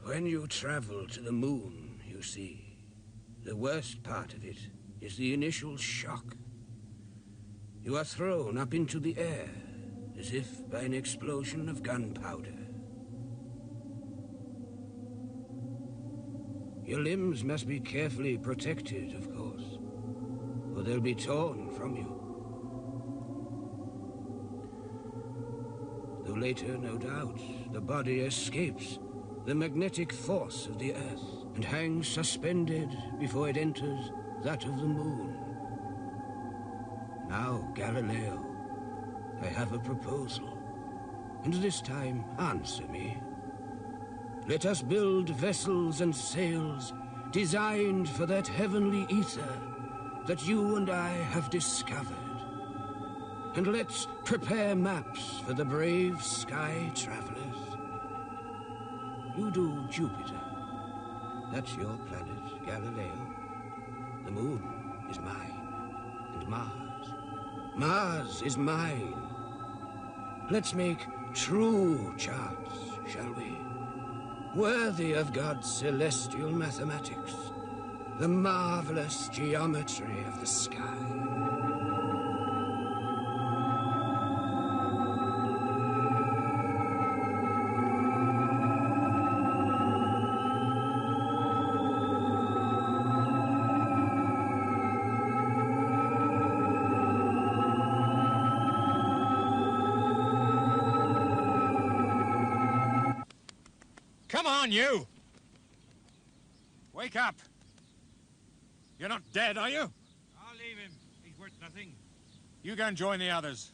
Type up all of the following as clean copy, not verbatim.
When you travel to the moon, you see, the worst part of it is the initial shock. You are thrown up into the air, as if by an explosion of gunpowder. Your limbs must be carefully protected, of course, or they'll be torn from you. Though later, no doubt, the body escapes the magnetic force of the Earth and hangs suspended before it enters that of the moon. Now, Galileo, I have a proposal, and this time answer me. Let us build vessels and sails designed for that heavenly ether that you and I have discovered. And let's prepare maps for the brave sky travelers. You do Jupiter. That's your planet, Galileo. The moon is mine, and Mars. Mars is mine. Let's make true charts, shall we? Worthy of God's celestial mathematics, the marvelous geometry of the sky. Come on, you! Wake up! You're not dead, are you? I'll leave him. He's worth nothing. You go and join the others.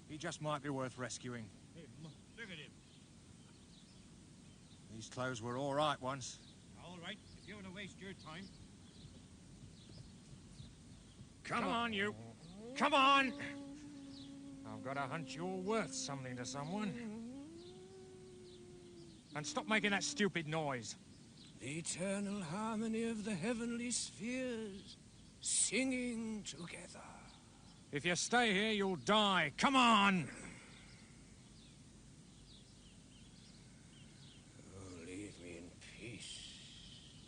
He just might be worth rescuing. Him? Look at him. These clothes were all right once. All right, if you want to waste your time. Come on, you. Come on! I've got a hunch you're worth something to someone. And stop making that stupid noise. The eternal harmony of the heavenly spheres, singing together. If you stay here, you'll die. Come on! Oh, leave me in peace.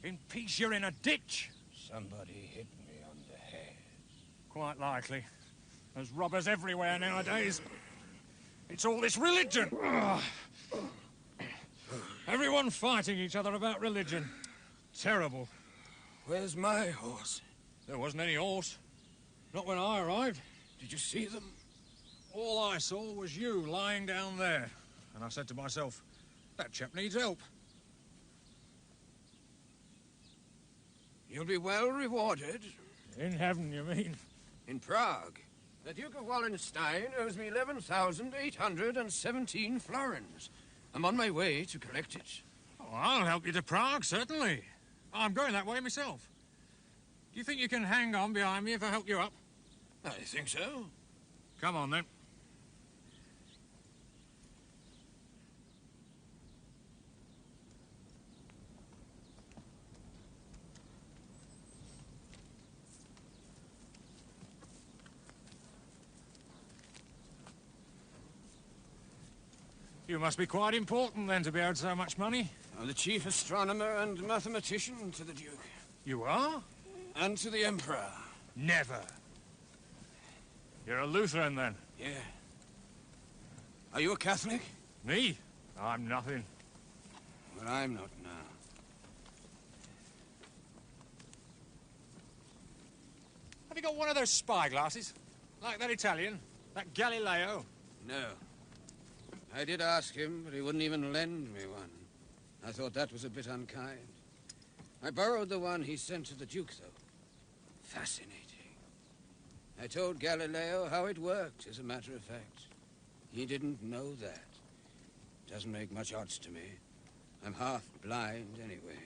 In peace, you're in a ditch. Somebody hit me on the head. Quite likely. There's robbers everywhere nowadays. It's all this religion. Everyone fighting each other about religion. Terrible. Where's my horse? There wasn't any horse. Not when I arrived. Did you see them? All I saw was you lying down there. And I said to myself, that chap needs help. You'll be well rewarded. In heaven, you mean? In Prague. The Duke of Wallenstein owes me 11,817 florins. I'm on my way to collect it. Oh, I'll help you to Prague, certainly. I'm going that way myself. Do you think you can hang on behind me if I help you up? I think so. Come on, then. You must be quite important, then, to be owed so much money. I'm the chief astronomer and mathematician to the Duke. You are? And to the Emperor. Never. You're a Lutheran, then? Yeah. Are you a Catholic? Me? I'm nothing. Well, I'm not now. Have you got one of those spy glasses? Like that Italian? That Galileo? No. I did ask him, but he wouldn't even lend me one. I thought that was a bit unkind. I borrowed the one he sent to the Duke, though. Fascinating. I told Galileo how it worked, as a matter of fact. He didn't know that. Doesn't make much odds to me. I'm half blind anyway.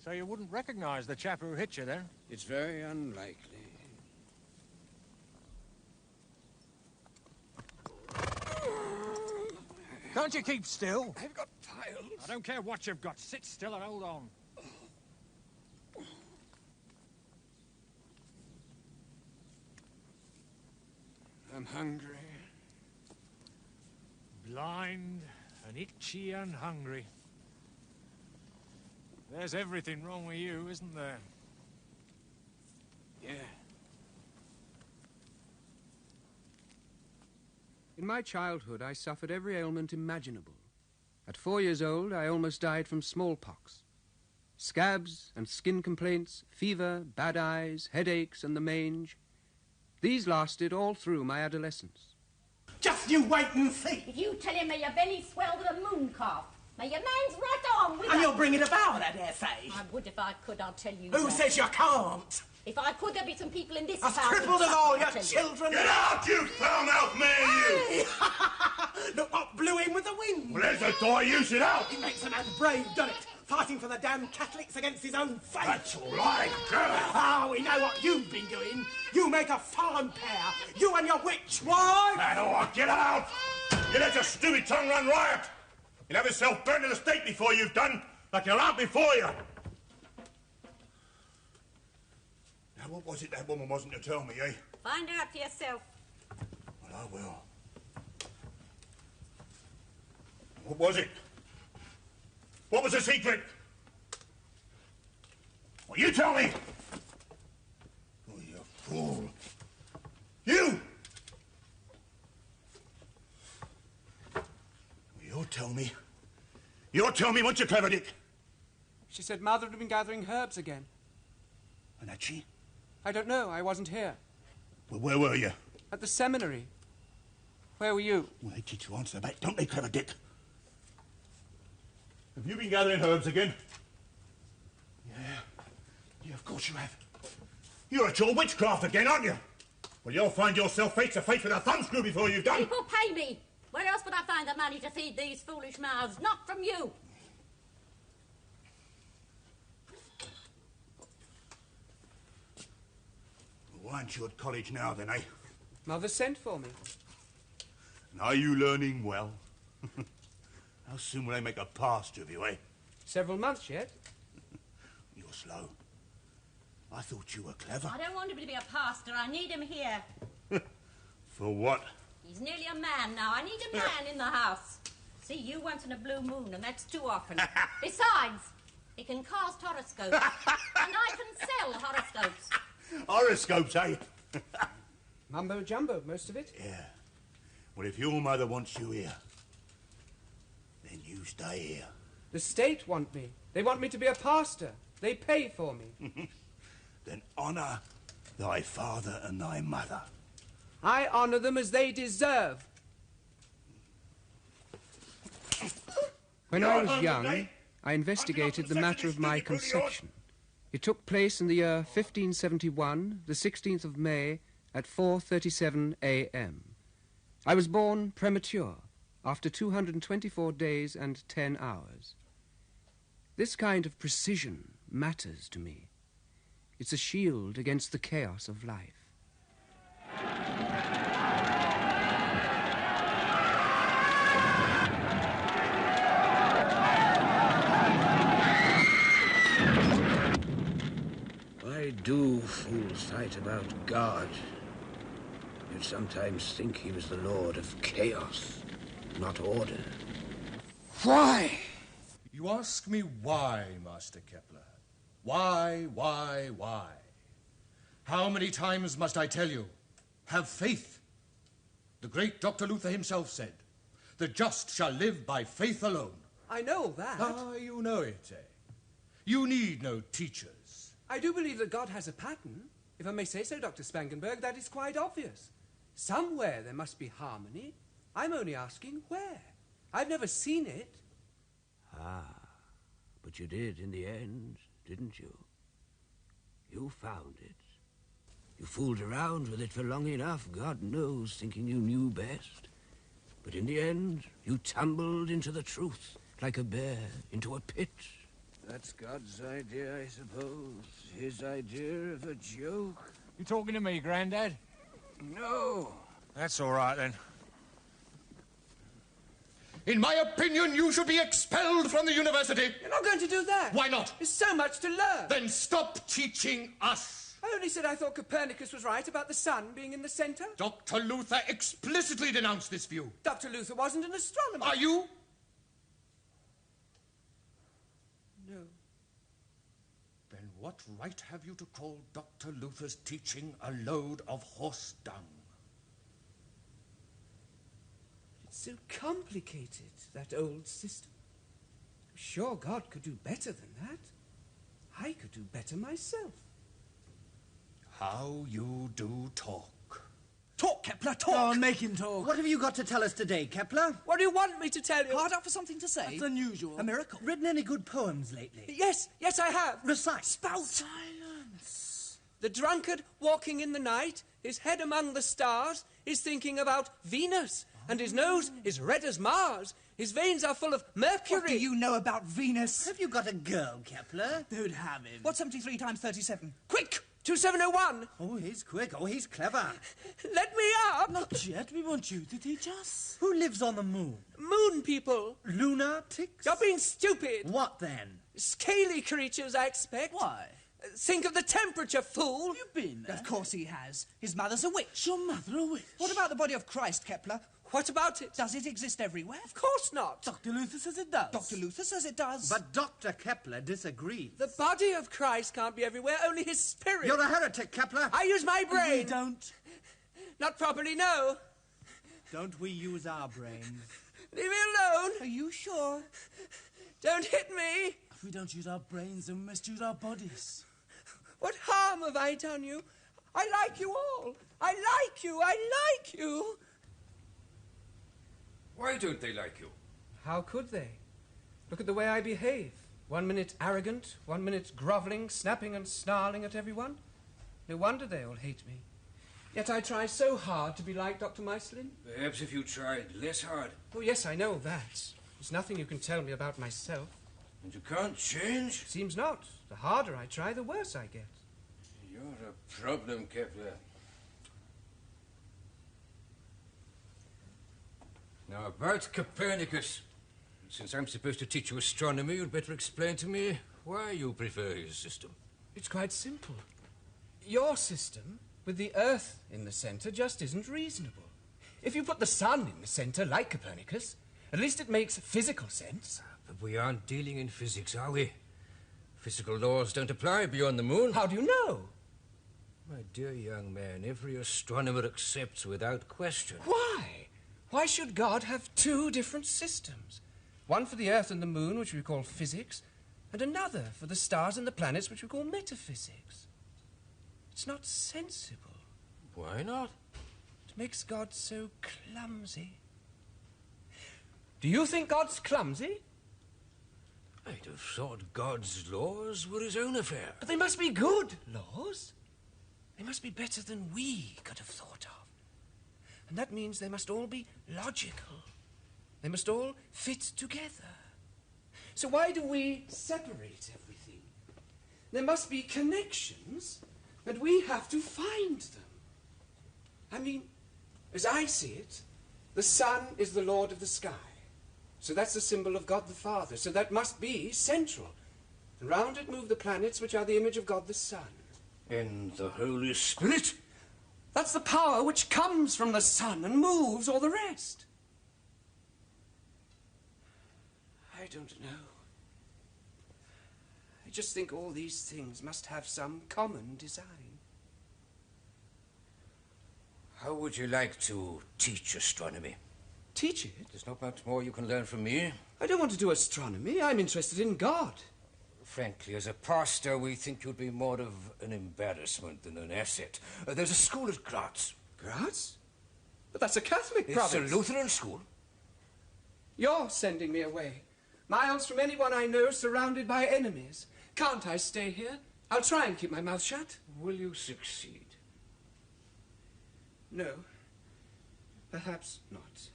So you wouldn't recognize the chap who hit you, then? It's very unlikely. Don't you keep still? I've got piles. I don't care what you've got. Sit still and hold on. I'm hungry. Blind and itchy and hungry. There's everything wrong with you, isn't there? Yeah. In my childhood, I suffered every ailment imaginable. At 4 years old, I almost died from smallpox. Scabs and skin complaints, fever, bad eyes, headaches, and the mange. These lasted all through my adolescence. Just you wait and see. If you tell him may your belly swell with a moon calf, may your man's right on with And it. you'll bring it about, I dare say. I would if I could, I'll tell you. Who that. says you can't? If I could, there'd be some people in this As town. crippled as all your I'll tell you. children. Get out, you foul-mouthed man, you! Look what blew in with the wind. Well, there's a door you should out. It makes a man brave, doesn't it? Fighting for the damned Catholics against his own faith. That's all right, girl. Ah, we know what you've been doing. You make a fine pair. You and your witch wife. Man, oh, get out! You let your stupid tongue run riot. You'll have yourself burned to the stake before you've done, like you're out before you. Now, what was it that woman wasn't to tell me, eh? Find out for yourself. Well, I will. What was it? What was the secret? Well, you tell me! Oh, you fool. You! Well, you'll tell me. You'll tell me, won't you, clever Dick? She said Mother had been gathering herbs again. And that she? I don't know. I wasn't here. Well, where were you? At the seminary. Where were you? Well, they teach you answer back, don't they, clever Dick? Have you been gathering herbs again? Yeah, of course you have. You're at your witchcraft again, aren't you? Well, you'll find yourself face to face with a thumbscrew before you've done. People pay me. Where else would I find the money to feed these foolish mouths? Not from you. Well, why aren't you at college now, then, eh? Mother sent for me. And are you learning well? How soon will they make a pastor of you, eh? Several months yet. You're slow. I thought you were clever. I don't want him to be a pastor. I need him here. For what? He's nearly a man now. I need a man in the house. See you once in a blue moon, and that's too often. Besides, he can cast horoscopes. And I can sell horoscopes. Horoscopes, eh? Mumbo jumbo, most of it. Yeah. Well, if your mother wants you here, then you stay here. The state want me. They want me to be a pastor. They pay for me. Then honour thy father and thy mother. I honour them as they deserve. When I was young, I investigated the matter of my conception. It took place in the year 1571, the 16th of May, at 4:37 a.m. I was born premature, after 224 days and 10 hours. This kind of precision matters to me. It's a shield against the chaos of life. I do fool sight about God. You'd sometimes think he was the lord of chaos, not order. Why? You ask me why, Master Kepler? Why? How many times must I tell you? Have faith. The great Dr. Luther himself said, "The just shall live by faith alone." I know all that. Ah, you know it, eh? You need no teachers. I do believe that God has a pattern. If I may say so, Dr. Spangenberg, that is quite obvious. Somewhere there must be harmony. I'm only asking where. I've never seen it. Ah, but you did in the end, didn't you? You found it. You fooled around with it for long enough, God knows, thinking you knew best. But in the end, you tumbled into the truth, like a bear into a pit. That's God's idea, I suppose. His idea of a joke. You talking to me, Grandad? No. That's all right, then. In my opinion, you should be expelled from the university. You're not going to do that. Why not? There's so much to learn. Then stop teaching us. I only said I thought Copernicus was right about the sun being in the centre. Dr. Luther explicitly denounced this view. Dr. Luther wasn't an astronomer. Are you? No. What right have you to call Dr. Luther's teaching a load of horse dung? It's so complicated, that old system. Sure, God could do better than that. I could do better myself. How you do talk. Talk, Kepler, talk! Go on, make him talk. What have you got to tell us today, Kepler? What do you want me to tell you? Hard up for something to say? That's unusual. A miracle. Written any good poems lately? Yes, I have. Recite. Spout. Silence. The drunkard walking in the night, his head among the stars, is thinking about Venus, and his nose is red as Mars. His veins are full of mercury. What do you know about Venus? Have you got a girl, Kepler? Don't have him. What's 73 times 37? Quick! 2701. Oh, he's quick. Oh, he's clever. Let me up. Not yet. We want you to teach us. Who lives on the moon? Moon people. Lunatics? You're being stupid. What then? Scaly creatures, I expect. Why? Think of the temperature, fool. Have you been there? Of course he has. His mother's a witch. Your mother a witch? What about the body of Christ, Kepler? What about it? Does it exist everywhere? Of course not. Dr. Luther says it does. Dr. Luther says it does. But Dr. Kepler disagrees. The body of Christ can't be everywhere, only his spirit. You're a heretic, Kepler. I use my brain. We don't. Not properly, no. Don't we use our brains? Leave me alone. Are you sure? Don't hit me. If we don't use our brains, then we must use our bodies. What harm have I done you? I like you all. I like you. I like you. Why don't they like you? How could they? Look at the way I behave. 1 minute arrogant, 1 minute grovelling, snapping and snarling at everyone. No wonder they all hate me. Yet I try so hard to be like Dr. Meislin. Perhaps if you tried less hard. Oh, yes, I know that. There's nothing you can tell me about myself. And you can't change? Seems not. The harder I try, the worse I get. You're a problem, Kepler. Now, about Copernicus. Since I'm supposed to teach you astronomy, you'd better explain to me why you prefer his system. It's quite simple. Your system, with the Earth in the centre, just isn't reasonable. If you put the sun in the centre, like Copernicus, at least it makes physical sense. But we aren't dealing in physics, are we? Physical laws don't apply beyond the moon. How do you know? My dear young man, every astronomer accepts without question. Why? Why should God have two different systems? One for the Earth and the moon, which we call physics, and another for the stars and the planets, which we call metaphysics. It's not sensible. Why not? It makes God so clumsy. Do you think God's clumsy? I'd have thought God's laws were his own affair. But they must be good laws. They must be better than we could have thought of. And that means they must all be logical. They must all fit together. So why do we separate everything? There must be connections, and we have to find them. I mean, as I see it, the sun is the Lord of the sky. So that's the symbol of God the Father. So that must be central. And round it move the planets, which are the image of God the Son. And the Holy Spirit? That's the power which comes from the sun and moves all the rest. I don't know. I just think all these things must have some common design. How would you like to teach astronomy? Teach it? There's not much more you can learn from me. I don't want to do astronomy. I'm interested in God. Frankly, as a pastor, we think you'd be more of an embarrassment than an asset. There's a school at Graz. Graz? But that's a Catholic It's province. a Lutheran school. You're sending me away. Miles from anyone I know, surrounded by enemies. Can't I stay here? I'll try and keep my mouth shut. Will you succeed? No. Perhaps not.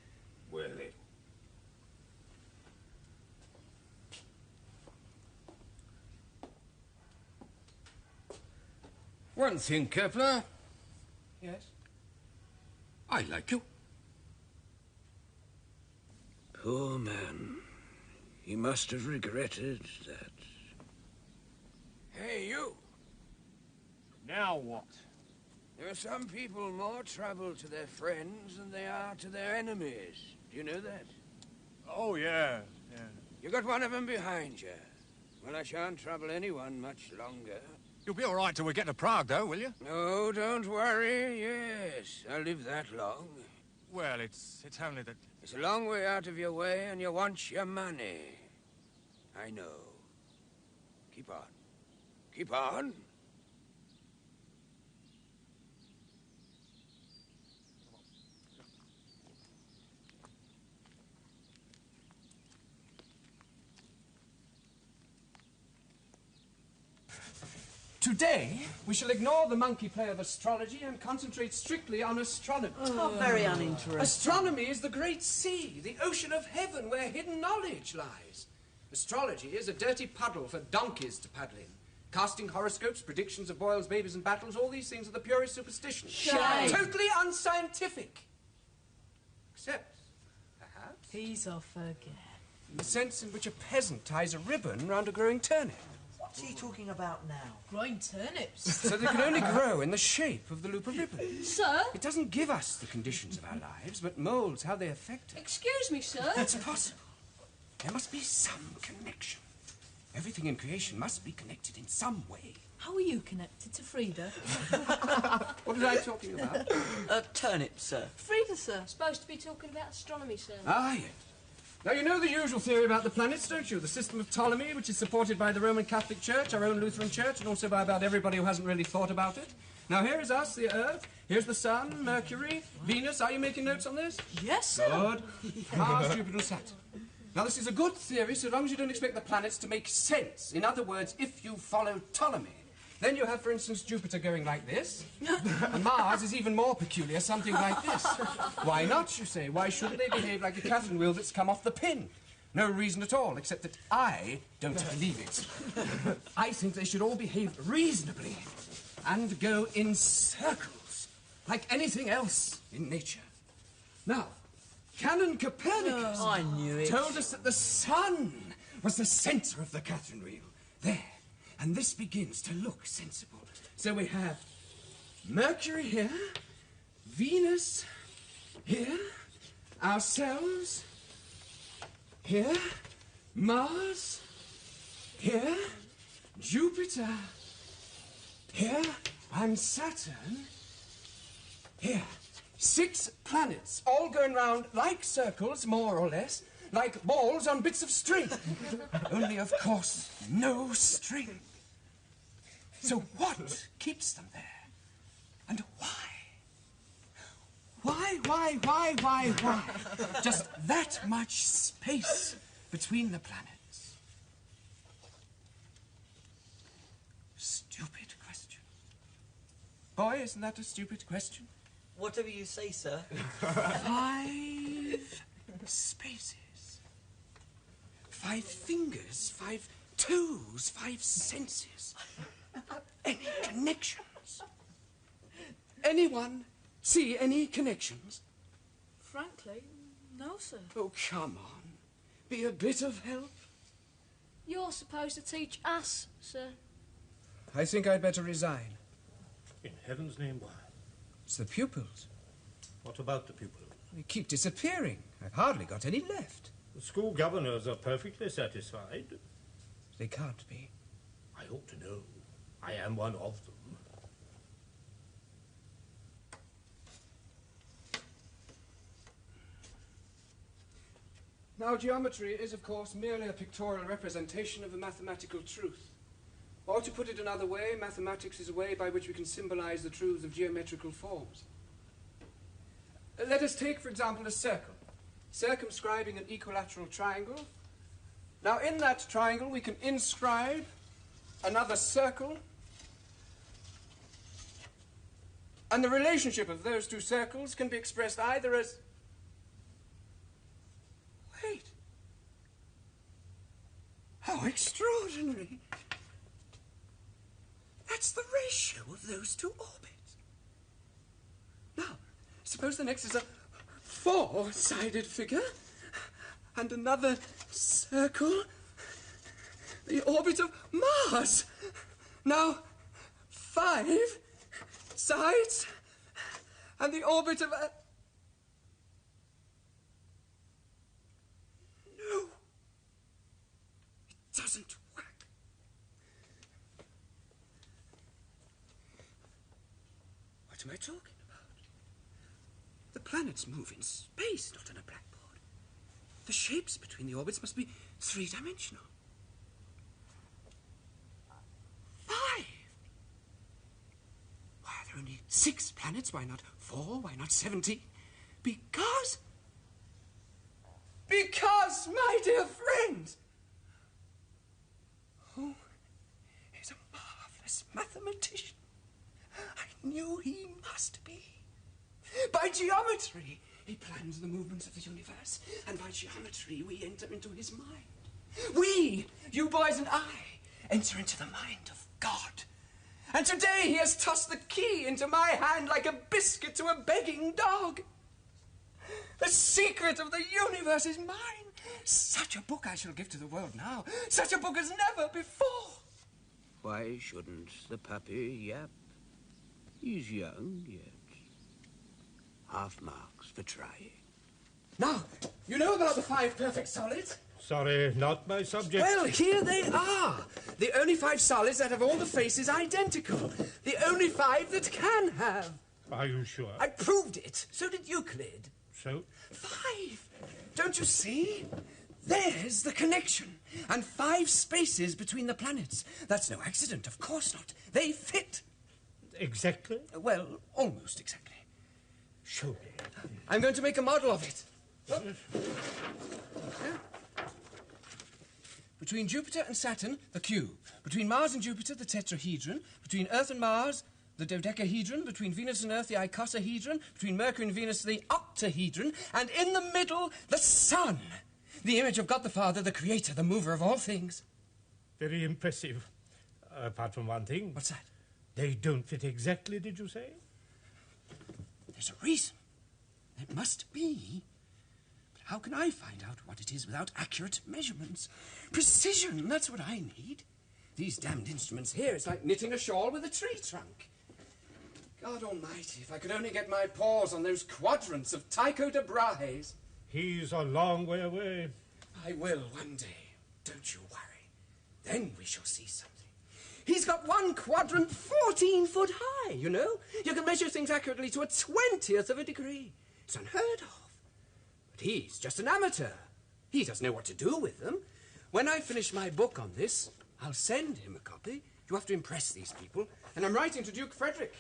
Well, then. One thing, Kepler. Yes? I like you. Poor man. He must have regretted that. Hey, you. Now what? There are some people more trouble to their friends than they are to their enemies. Do you know that? Oh, yeah. You got one of them behind you. Well, I shan't trouble anyone much longer. You'll be all right till we get to Prague, though, will you? No, don't worry. Yes, I'll live that long. Well, it's only that... It's a long way out of your way, and you want your money. I know. Keep on. Keep on. Today, we shall ignore the monkey play of astrology and concentrate strictly on astronomy. Oh, very uninteresting. Astronomy is the great sea, the ocean of heaven where hidden knowledge lies. Astrology is a dirty puddle for donkeys to paddle in. Casting horoscopes, predictions of boils, babies, and battles, all these things are the purest superstition. Shame. Totally unscientific. Except, perhaps, He's off again. in the sense in which a peasant ties a ribbon round a growing turnip. What's he talking about now? Growing turnips. So they can only grow in the shape of the loop of ribbon. Sir? It doesn't give us the conditions of our lives, but moulds how they affect us. Excuse me, sir? It's possible. There must be some connection. Everything in creation must be connected in some way. How are you connected to Frida? What was I talking about? Turnip, sir. Frida, sir. Supposed to be talking about astronomy, sir. Ah, yes. Now, you know the usual theory about the planets, don't you? The system of Ptolemy, which is supported by the Roman Catholic Church, our own Lutheran Church, and also by about everybody who hasn't really thought about it. Now, here is us, the Earth. Here's the Sun, Mercury, Venus. Are you making notes on this? Yes, sir. Good. Mars, Jupiter, and Saturn. Now, this is a good theory so long as you don't expect the planets to make sense. In other words, if you follow Ptolemy, then you have, for instance, Jupiter going like this. And Mars is even more peculiar, something like this. Why not, you say? Why shouldn't they behave like a Catherine wheel that's come off the pin? No reason at all, except that I don't believe it. I think they should all behave reasonably and go in circles, like anything else in nature. Now, Canon Copernicus I knew it. told us that the sun was the centre of the Catherine wheel. There. And this begins to look sensible. So we have Mercury here, Venus here, ourselves here, Mars here, Jupiter here, and Saturn here. 6 planets, all going round like circles, more or less, like balls on bits of string. Only, of course, no string. So what keeps them there? And why? Why? Just that much space between the planets. Stupid question. Boy, isn't that a stupid question? Whatever you say, sir. 5 spaces. 5 fingers, 5 toes, 5 senses. Any connections? Anyone see any connections? Frankly, no, sir. Oh, come on. Be a bit of help. You're supposed to teach us, sir. I think I'd better resign. In heaven's name, why? It's the pupils. What about the pupils? They keep disappearing. I've hardly got any left. The school governors are perfectly satisfied. They can't be. I ought to know. I am one of them. Now, geometry is, of course, merely a pictorial representation of a mathematical truth. Or to put it another way, mathematics is a way by which we can symbolize the truths of geometrical forms. Let us take, for example, a circle, circumscribing an equilateral triangle. Now, in that triangle, we can inscribe another circle, and the relationship of those 2 circles can be expressed either as... Wait. How extraordinary. That's the ratio of those 2 orbits. Now, suppose the next is a 4-sided figure, and another circle, the orbit of Mars. Now, 5 sides, and the orbit of a... No. It doesn't work. talking about? The planets move in space, not on a blackboard. The shapes between the orbits must be three-dimensional. 5. Why are there only 6 planets? Why not 4? Why not 70? Because, my dear friend, who is a marvelous mathematician, I knew he must be. By geometry, he plans the movements of the universe, and by geometry we enter into his mind. We, you boys and I, enter into the mind of God. And today he has tossed the key into my hand like a biscuit to a begging dog. The secret of the universe is mine. Such a book I shall give to the world now. Such a book as never before. Why shouldn't the puppy yap? He's young yet. Half marks for trying. Now, you know about the 5 perfect solids? Sorry, not my subject. Well, here they are. The only 5 solids that have all the faces identical. The only 5 that can have. Are you sure? I proved it. So did Euclid. So? 5. Don't you see? There's the connection. And 5 spaces between the planets. That's no accident, of course not. They fit. Exactly? Well, almost exactly. Show me. I'm going to make a model of it. Oh. Between Jupiter and Saturn, the cube. Between Mars and Jupiter, the tetrahedron. Between Earth and Mars, the dodecahedron. Between Venus and Earth, the icosahedron. Between Mercury and Venus, the octahedron. And in the middle, the Sun. The image of God the Father, the Creator, the mover of all things. Very impressive. Apart from one thing. What's that? They don't fit exactly, did you say? There's a reason. It must be. But how can I find out what it is without accurate measurements? Precision, that's what I need. These damned instruments here, it's like knitting a shawl with a tree trunk. God almighty, if I could only get my paws on those quadrants of Tycho de Brahe's. He's a long way away. I will one day. Don't you worry. Then we shall see something. He's got one quadrant 14 foot high, you know. You can measure things accurately to a 20th of a degree. It's unheard of. But he's just an amateur. He doesn't know what to do with them. When I finish my book on this, I'll send him a copy. You have to impress these people. And I'm writing to Duke Frederick.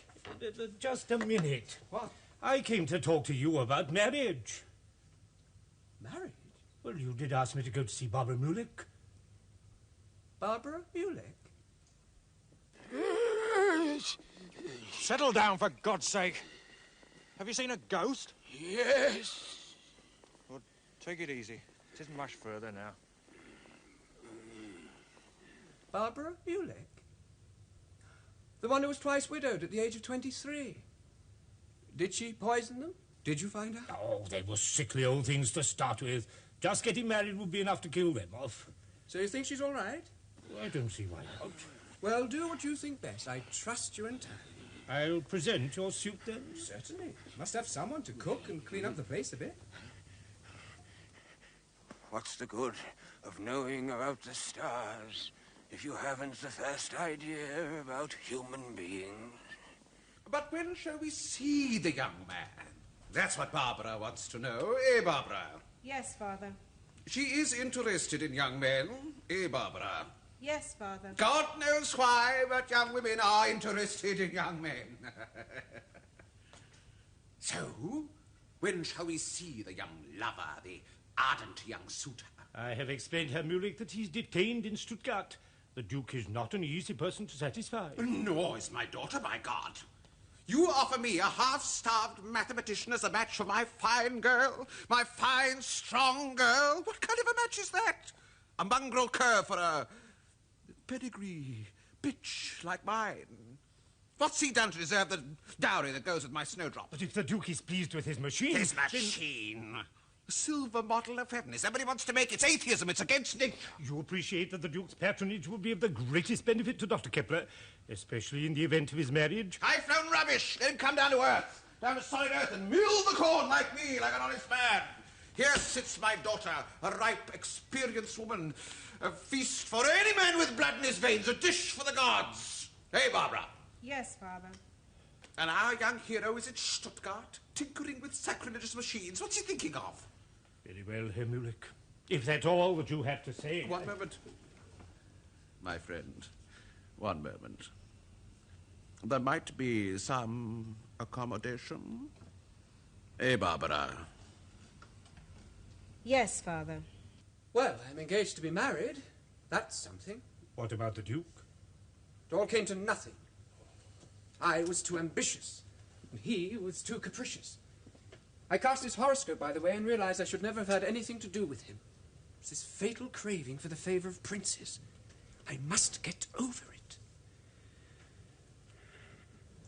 Just a minute. What? I came to talk to you about marriage. Marriage? Well, you did ask me to go to see Barbara Mulick. Barbara Mulick? Settle down, for God's sake. Have you seen a ghost? Yes. Well, take it easy. It isn't much further now. Barbara Mulick? The one who was twice widowed at the age of 23. Did she poison them? Did you find out? Oh, they were sickly old things to start with. Just getting married would be enough to kill them off. So you think she's all right? I don't see why not. Well, do what you think best. I trust you entirely. I'll present your suit then. Certainly. Must have someone to cook and clean up the place a bit. What's the good of knowing about the stars if you haven't the first idea about human beings? But when shall we see the young man? That's what Barbara wants to know, Barbara? Yes, Father. She is interested in young men, Barbara? Yes, Father. God knows why, but young women are interested in young men. So, when shall we see the young lover, the ardent young suitor? I have explained, Herr Mulick, that he's detained in Stuttgart. The Duke is not an easy person to satisfy. Nor is my daughter, by God. You offer me a half-starved mathematician as a match for my fine girl? My fine, strong girl? What kind of a match is that? A mongrel cur for a pedigree bitch like mine. What's he done to deserve the dowry that goes with my snowdrop? But if the Duke is pleased with his machine... His machine? A silver model of heaven. If somebody wants to make it atheism, it's against nature. You appreciate that the Duke's patronage will be of the greatest benefit to Dr. Kepler, especially in the event of his marriage. High-flown rubbish. Let him come down to earth, down to solid earth, and mule the corn like me, like an honest man. Here sits my daughter, a ripe, experienced woman. A feast for any man with blood in his veins, a dish for the gods. Hey, Barbara? Yes, Father. And our young hero is at Stuttgart, tinkering with sacrilegious machines. What's he thinking of? Very well, Herr Mulek. If that's all that you have to say... One moment. My friend, one moment. There might be some accommodation. Eh, Barbara? Yes, Father. Well, I'm engaged to be married. That's something. What about the Duke? It all came to nothing. I was too ambitious, and he was too capricious. I cast his horoscope, by the way, and realized I should never have had anything to do with him. It's this fatal craving for the favor of princes. I must get over it.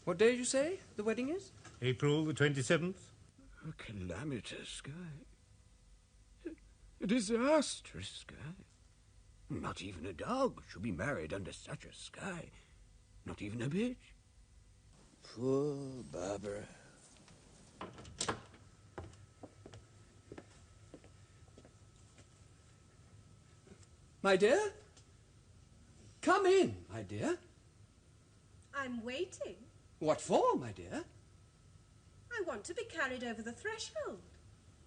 What day did you say the wedding is? April the 27th. A calamitous sky. A disastrous sky. Not even a dog should be married under such a sky. Not even a bitch. Poor Barbara. My dear? Come in, my dear. I'm waiting. What for, my dear? I want to be carried over the threshold.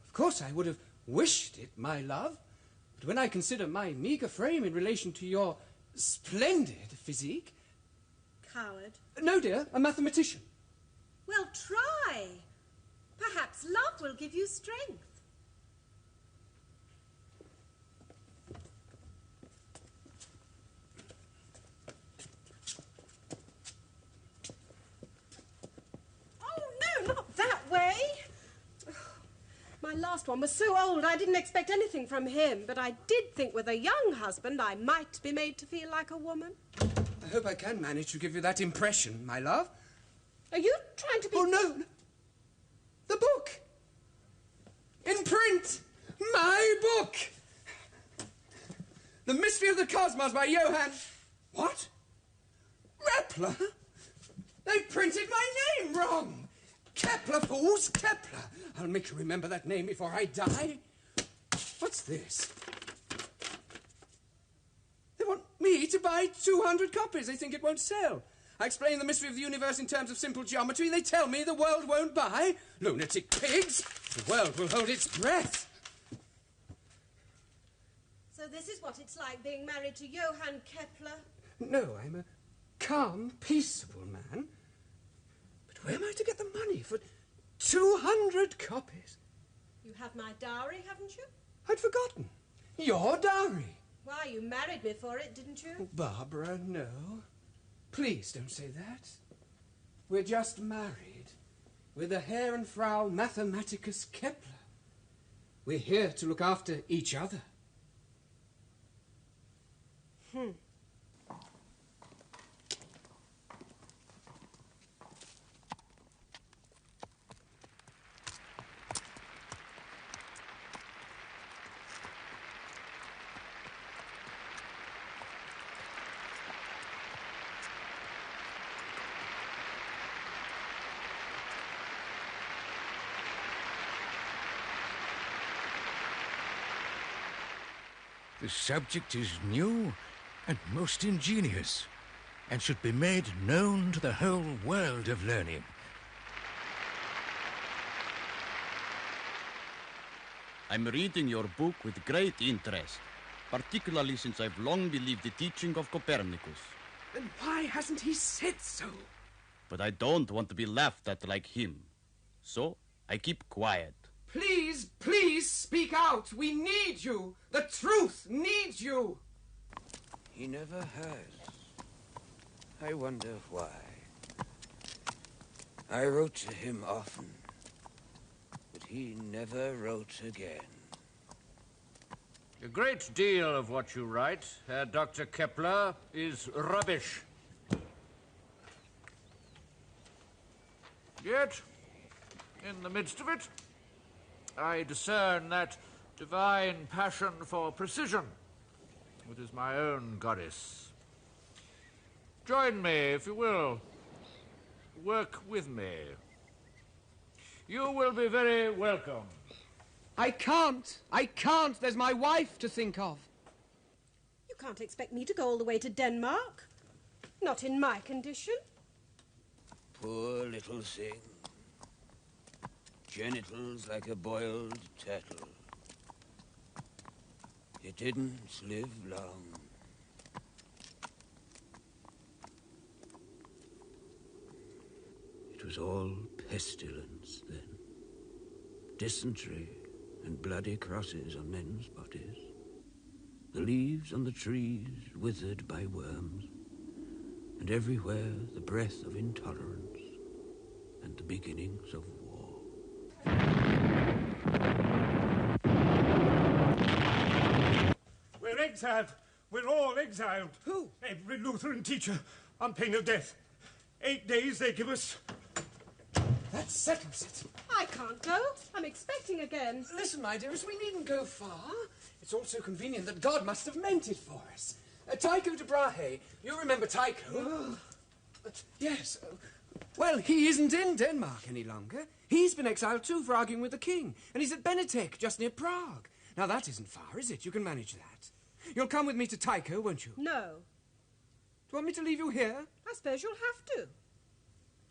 Of course I would have wished it, my love. But when I consider my meagre frame in relation to your splendid physique... Coward. No, dear, a mathematician. Well, try. Perhaps love will give you strength. Oh, no, not that way. My last one was so old I didn't expect anything from him, but I did think with a young husband I might be made to feel like a woman. I hope I can manage to give you that impression, my love. Are you trying to be... Oh, no. The book. In print. My book. The Mystery of the Cosmos by Johann... What? Kepler? They printed my name wrong. Kepler, fools, Kepler. I'll make you remember that name before I die. What's this? They want me to buy 200 copies. They think it won't sell. I explain the mystery of the universe in terms of simple geometry. They tell me the world won't buy. Lunatic pigs. The world will hold its breath. So this is what it's like being married to Johann Kepler? No, I'm a calm, peaceable man. But where am I to get the money for 200 copies? You have my dowry, haven't you? I'd forgotten. Your dowry. Why, you married me for it, didn't you? Oh, Barbara, no. Please don't say that. We're just married. We're the Herr and Frau Mathematicus Kepler. We're here to look after each other. The subject is new and most ingenious, and should be made known to the whole world of learning. I'm reading your book with great interest, particularly since I've long believed the teaching of Copernicus. Then why hasn't he said so? But I don't want to be laughed at like him, so I keep quiet. Please, please speak out. We need you. The truth needs you. He never has. I wonder why. I wrote to him often, but he never wrote again. A great deal of what you write, Herr Dr. Kepler, is rubbish. Yet, in the midst of it, I discern that divine passion for precision. It is my own goddess. Join me, if you will. Work with me. You will be very welcome. I can't. There's my wife to think of. You can't expect me to go all the way to Denmark. Not in my condition. Poor little thing. Genitals like a boiled turtle. It didn't live long. It was all pestilence then. Dysentery and bloody crosses on men's bodies. The leaves on the trees withered by worms. And everywhere the breath of intolerance and the beginnings of war. We're exiled. We're all exiled. Who? Every Lutheran teacher on pain of death. 8 days they give us. That settles it. I can't go. I'm expecting again. Listen, my dearest, we needn't go far. It's all so convenient that God must have meant it for us. Tycho de Brahe. You remember Tycho? Yes. Well, he isn't in Denmark any longer. He's been exiled too for arguing with the king. And he's at Benetech, just near Prague. Now, that isn't far, is it? You can manage that. You'll come with me to Tycho, won't you? No. Do you want me to leave you here? I suppose you'll have to.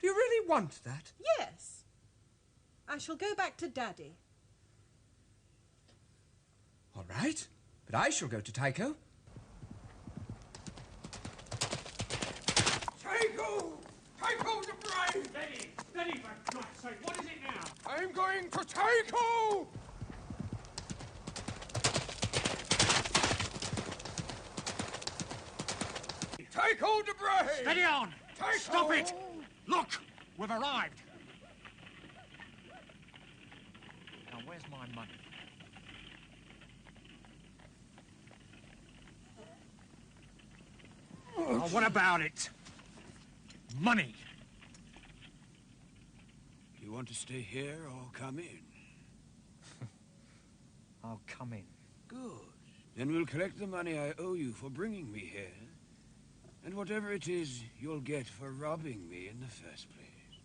Do you really want that? Yes. I shall go back to Daddy. All right. But I shall go to Tycho. Tycho! Tycho de Brahe! Steady, for God's sake. What is it now? I'm going to Tycho! Tycho de Brahe! Steady on! Tycho! Stop it! Look! We've arrived. Now, where's my money? Oh, what about it? Money. Do you want to stay here or come in? I'll come in. Good. Then we'll collect the money I owe you for bringing me here. And whatever it is you'll get for robbing me in the first place.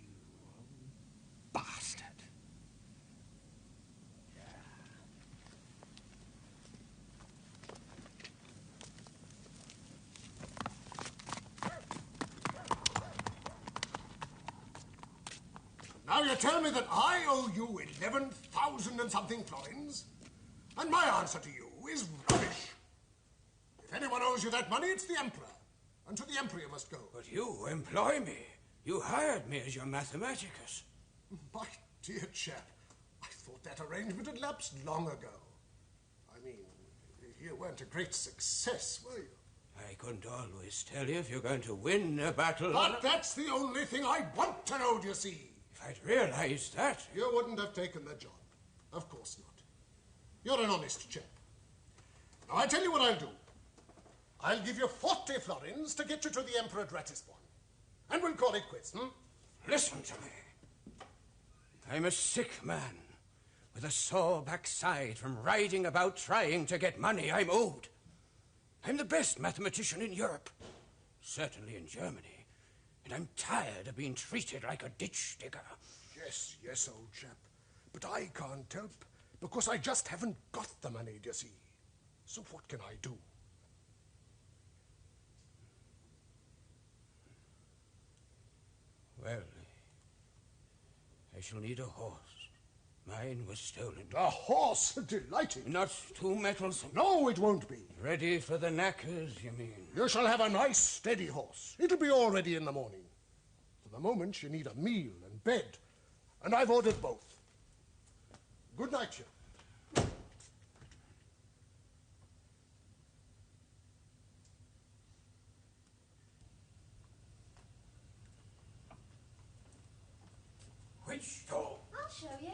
You bastard. Now you tell me that I owe you 11,000 and something florins, and my answer to you is rubbish. If anyone owes you that money, it's the Emperor, and to the Emperor you must go. But you employ me. You hired me as your mathematicus. My dear chap, I thought that arrangement had lapsed long ago. I mean, you weren't a great success, were you? I couldn't always tell you if you're going to win a battle. But that's the only thing I want to know, do you see? If I'd realized that... You wouldn't have taken the job. Of course not. You're an honest chap. Now, I tell you what I'll do. I'll give you 40 florins to get you to the Emperor at Ratisbon. And we'll call it quits, Listen to me. I'm a sick man with a sore backside from riding about trying to get money I'm owed. I'm the best mathematician in Europe, certainly in Germany, and I'm tired of being treated like a ditch digger. Yes, yes, old chap. But I can't help, because I just haven't got the money, do you see? So what can I do? Well, I shall need a horse. Mine was stolen. A horse? Delighted. Not too mettlesome. No, it won't be. Ready for the knackers, you mean? You shall have a nice, steady horse. It'll be all ready in the morning. For the moment, you need a meal and bed. And I've ordered both. Good night, you. Which door? I'll show you.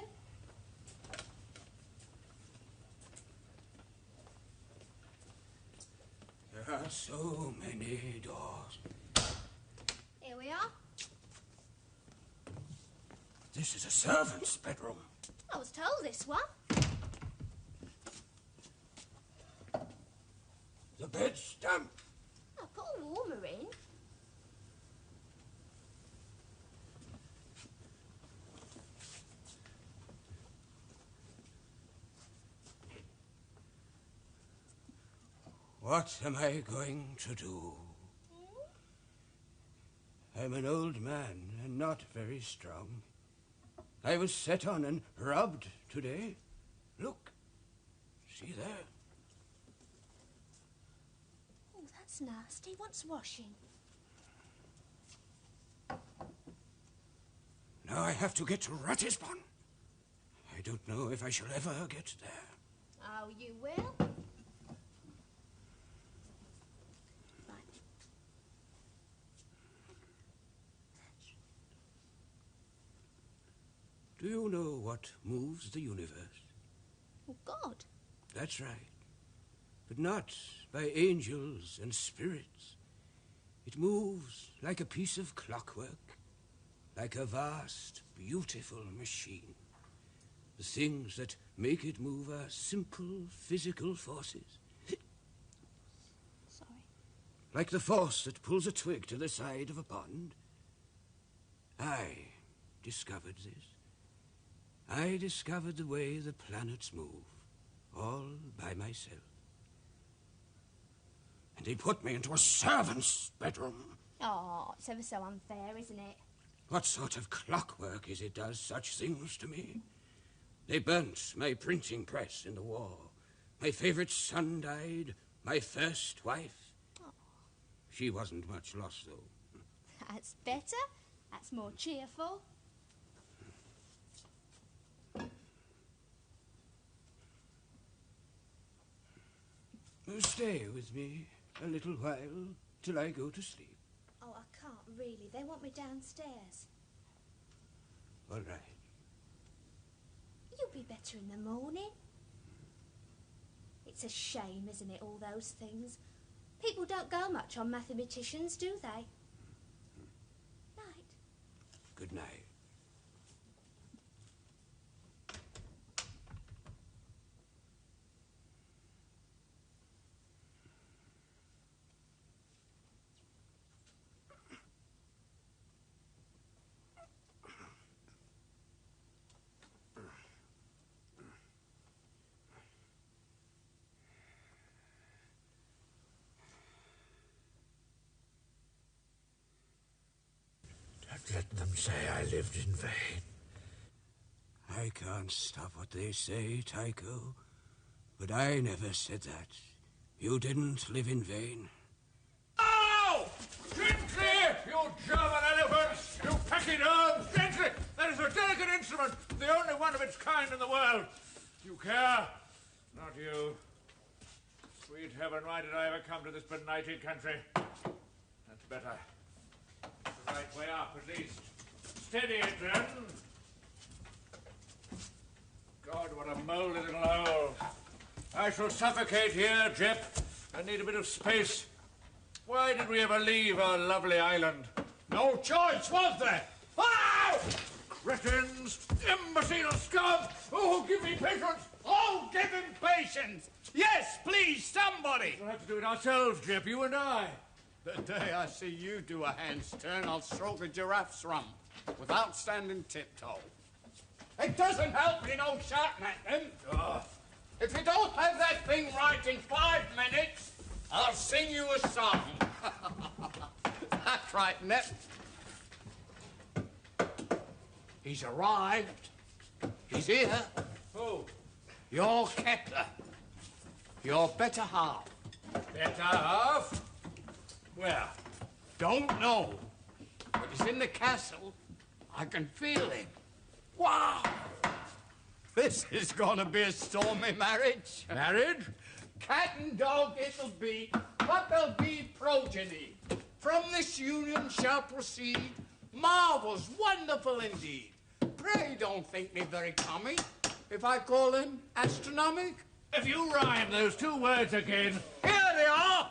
There are so many doors. Here we are. This is a servant's bedroom. I was told this one. The bed's damp. I'll put a warmer in. What am I going to do? I'm an old man and not very strong. I was set on and rubbed today. Look. See there? Oh, that's nasty. Wants washing. Now I have to get to Ratisbon. I don't know if I shall ever get there. Oh, you will? Right. Do you know what moves the universe? Oh, God. That's right. But not by angels and spirits. It moves like a piece of clockwork, like a vast, beautiful machine. The things that make it move are simple physical forces. Sorry. Like the force that pulls a twig to the side of a pond. I discovered this. I discovered the way the planets move, all by myself. And they put me into a servant's bedroom. Oh, it's ever so unfair, isn't it? What sort of clockwork is it does such things to me? They burnt my printing press in the war. My favorite son died, my first wife. Oh. She wasn't much loss, though. That's better. That's more cheerful. Stay with me a little while till I go to sleep. Oh, I can't really. They want me downstairs. All right. You'll be better in the morning. It's a shame, isn't it, all those things? People don't go much on mathematicians, do they? Night. Good night. Let them say I lived in vain. I can't stop what they say, Tycho. But I never said that. You didn't live in vain. Ow! Gently, you German elephants! You pachyderms! Gently! That is a delicate instrument, the only one of its kind in the world. Do you care? Not you. Sweet heaven, why did I ever come to this benighted country? That's better. The right way up, at least. Steady it, then. God, what a mouldy little hole. I shall suffocate here, Jep. I need a bit of space. Why did we ever leave our lovely island? No choice, was there? Ow! Cretins! Imbecile scum! Oh, give me patience! Oh, give him patience! Yes, please, somebody! We'll have to do it ourselves, Jep, you and I. The day I see you do a handstand, I'll stroke a giraffe's rump without standing tiptoe. It doesn't help me no shouting at them. If you don't have that thing right in 5 minutes, I'll sing you a song. That's right, Nep. He's arrived. He's here. Who? Your Kepler. Your better half. Better half? Where? Don't know. But he's in the castle. I can feel him. Wow! This is gonna be a stormy marriage. Marriage? Cat and dog it'll be, but there'll be progeny. From this union shall proceed marvels wonderful indeed. Pray don't think me very comic if I call him astronomic. If you rhyme those 2 words again. Here they are!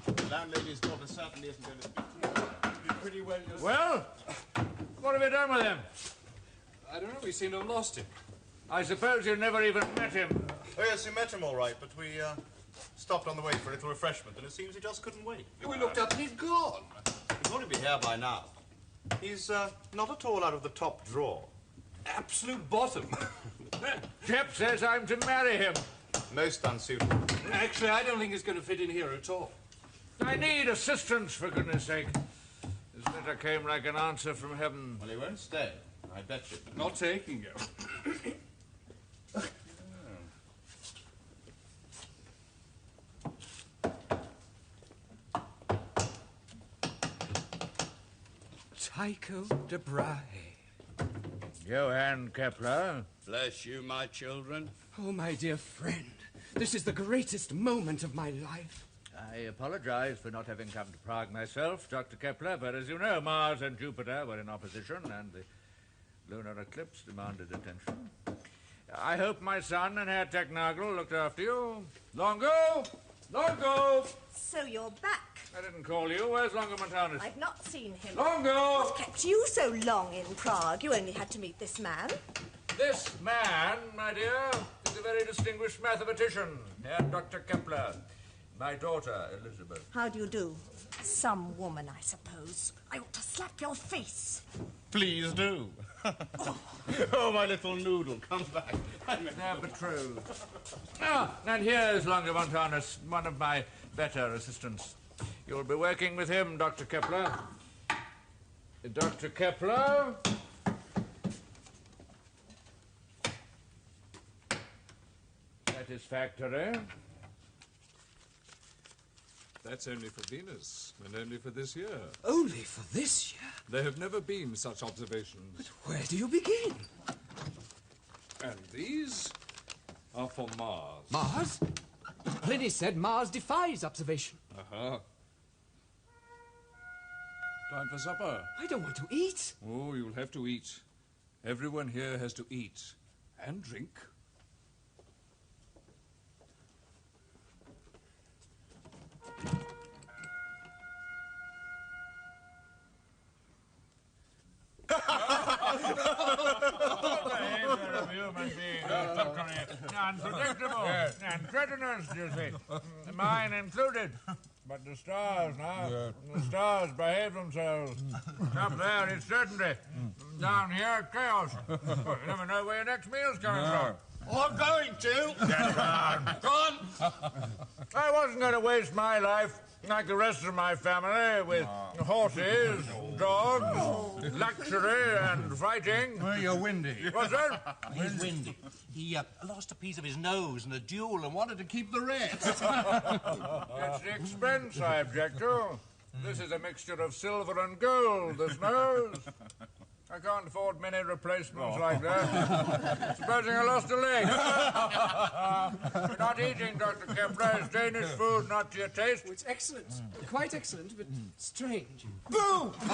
The landlady's daughter certainly isn't going to be pretty well yourself. Well, what have you done with him? I don't know, we seem to have lost him. I suppose you never even met him. Oh, yes, we met him all right, but we stopped on the way for a little refreshment, and it seems he just couldn't wait. We looked up and he'd gone. He's ought to be here by now. He's not at all out of the top drawer. Absolute bottom. Jep says I'm to marry him. Most unsuitable. Actually, I don't think he's going to fit in here at all. I need assistance, for goodness sake. This letter came like an answer from heaven. Well, he won't stay. I bet you. Not taking you. Tycho de Brahe. Johann Kepler. Bless you, my children. Oh, my dear friend, this is the greatest moment of my life. I apologize for not having come to Prague myself, Dr. Kepler, but as you know, Mars and Jupiter were in opposition, and the lunar eclipse demanded attention. I hope my son and Herr Technagel looked after you. Longo! Longo! So you're back. I didn't call you. Where's Longomontanus? I've not seen him. Longo! What kept you so long in Prague? You only had to meet this man. This man, my dear, is a very distinguished mathematician, Herr Dr. Kepler. My daughter, Elizabeth. How do you do? Some woman, I suppose. I ought to slap your face. Please do. Oh, my little noodle, come back. They're betrothed. Ah, and here's Longomontanus, one of my better assistants. You'll be working with him, Dr. Kepler. Dr. Kepler? Satisfactory. That's only for Venus, and only for this year. Only for this year? There have never been such observations. But where do you begin? And these are for Mars. Mars? Pliny said Mars defies observation. Uh-huh. Time for supper. I don't want to eat. Oh, you'll have to eat. Everyone here has to eat and drink. Unpredictable and treacherous, you see. Mine included. But the stars now, the stars behave themselves. Up there, it's certainty. Down here, chaos. You never know where your next meal's coming from. I'm going to. Get down. Go on. I wasn't going to waste my life like the rest of my family with horses, dogs, luxury, and fighting. Well, you're windy. What's that? He's windy. He lost a piece of his nose in a duel and wanted to keep the rest. It's the expense I object to. This is a mixture of silver and gold, this nose. I can't afford many replacements like that. Supposing I lost a leg. You're not eating, Dr. Kepler. It's Danish food, not to your taste. Oh, it's excellent. Quite excellent, but strange. Boo! It's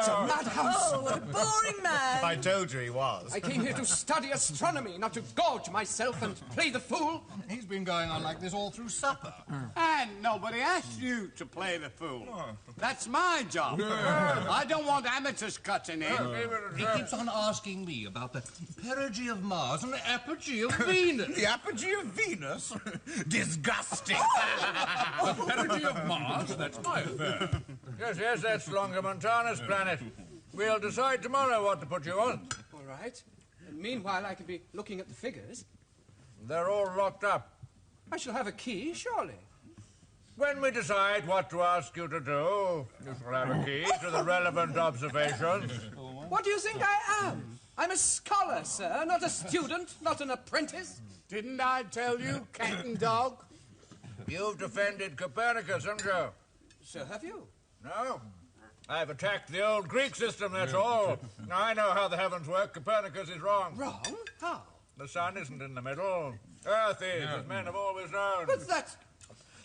a madhouse. Oh, what a boring man. I told you he was. I came here to study astronomy, not to gorge myself and play the fool. He's been going on like this all through supper. And nobody asked you to play the fool. That's my job. I don't want amateurs cutting in. He keeps on asking me about the perigee of Mars and the apogee of Venus. The apogee of Venus? Disgusting. The perigee of Mars? That's my affair. Yes, that's Longomontanus' planet. We'll decide tomorrow what to put you on. All right. And meanwhile, I can be looking at the figures. They're all locked up. I shall have a key, surely. When we decide what to ask you to do, you shall have a key to the relevant observations. What do you think I am? I'm a scholar, sir, not a student, not an apprentice. Didn't I tell you, cat and dog? You've defended Copernicus, haven't you? So have you. No. I've attacked the old Greek system, that's all. Now, I know how the heavens work. Copernicus is wrong. Wrong? How? The sun isn't in the middle. Earth is, as men have always known. But that's...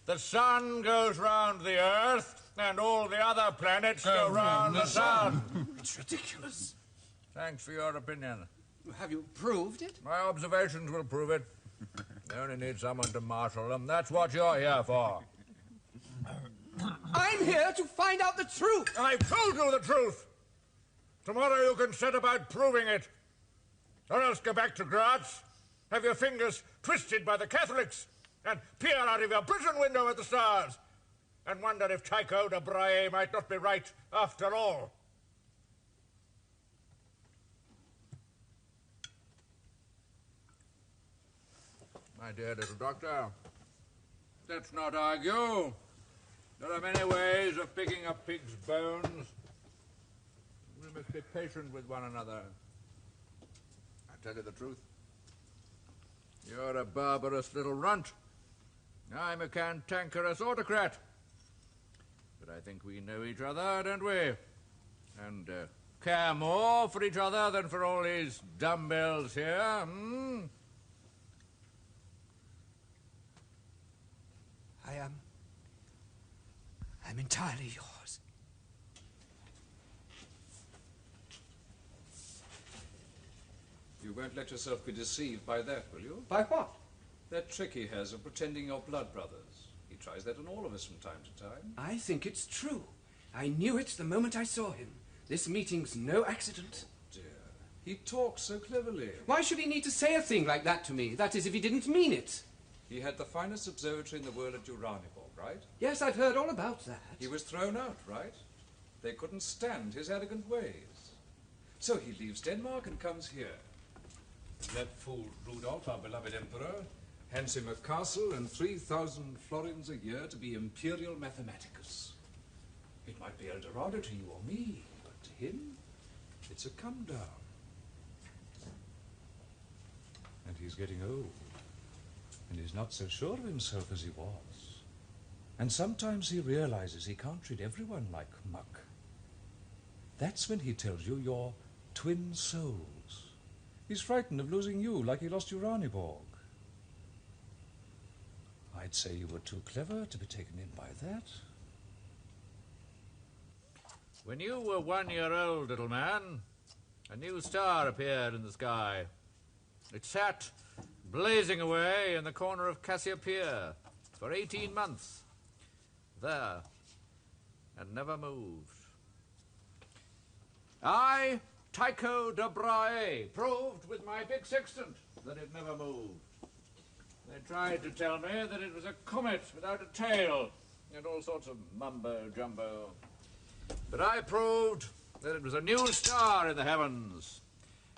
The sun goes round the Earth, and all the other planets go round the sun. It's ridiculous. Thanks for your opinion. Have you proved it? My observations will prove it. They only need someone to marshal them. That's what you're here for. I'm here to find out the truth. I've told you the truth. Tomorrow you can set about proving it. Or else go back to Graz, have your fingers twisted by the Catholics, and peer out of your prison window at the stars, and wonder if Tycho de Brahe might not be right after all. My dear little doctor, Let's not argue. There are many ways of picking up pig's bones. We must be patient with one another. I tell you the truth. You're a barbarous little runt. I'm a cantankerous autocrat. But I think we know each other, don't we? And care more for each other than for all these dumbbells here, hmm? I'm entirely yours. You won't let yourself be deceived by that, will you? By what? That trick he has of pretending you're blood brothers. He tries that on all of us from time to time. I think it's true. I knew it the moment I saw him. This meeting's no accident. Dear, he talks so cleverly. Why should he need to say a thing like that to me? That is, if he didn't mean it. He had the finest observatory in the world at Uraniborg, right? Yes, I've heard all about that. He was thrown out, right? They couldn't stand his arrogant ways. So he leaves Denmark and comes here. That fool Rudolph, our beloved emperor, hands him a castle and 3,000 florins a year to be imperial mathematicus. It might be El Dorado to you or me, but to him, it's a come down. And he's getting old. And he's not so sure of himself as he was. And sometimes he realizes he can't treat everyone like muck. That's when he tells you you're twin souls. He's frightened of losing you like he lost Uraniborg. I'd say you were too clever to be taken in by that. When you were 1 year old, little man, a new star appeared in the sky. It sat blazing away in the corner of Cassiopeia for 18 months. There, and never moved. I, Tycho de Brahe, proved with my big sextant that it never moved. They tried to tell me that it was a comet without a tail and all sorts of mumbo-jumbo. But I proved that it was a new star in the heavens,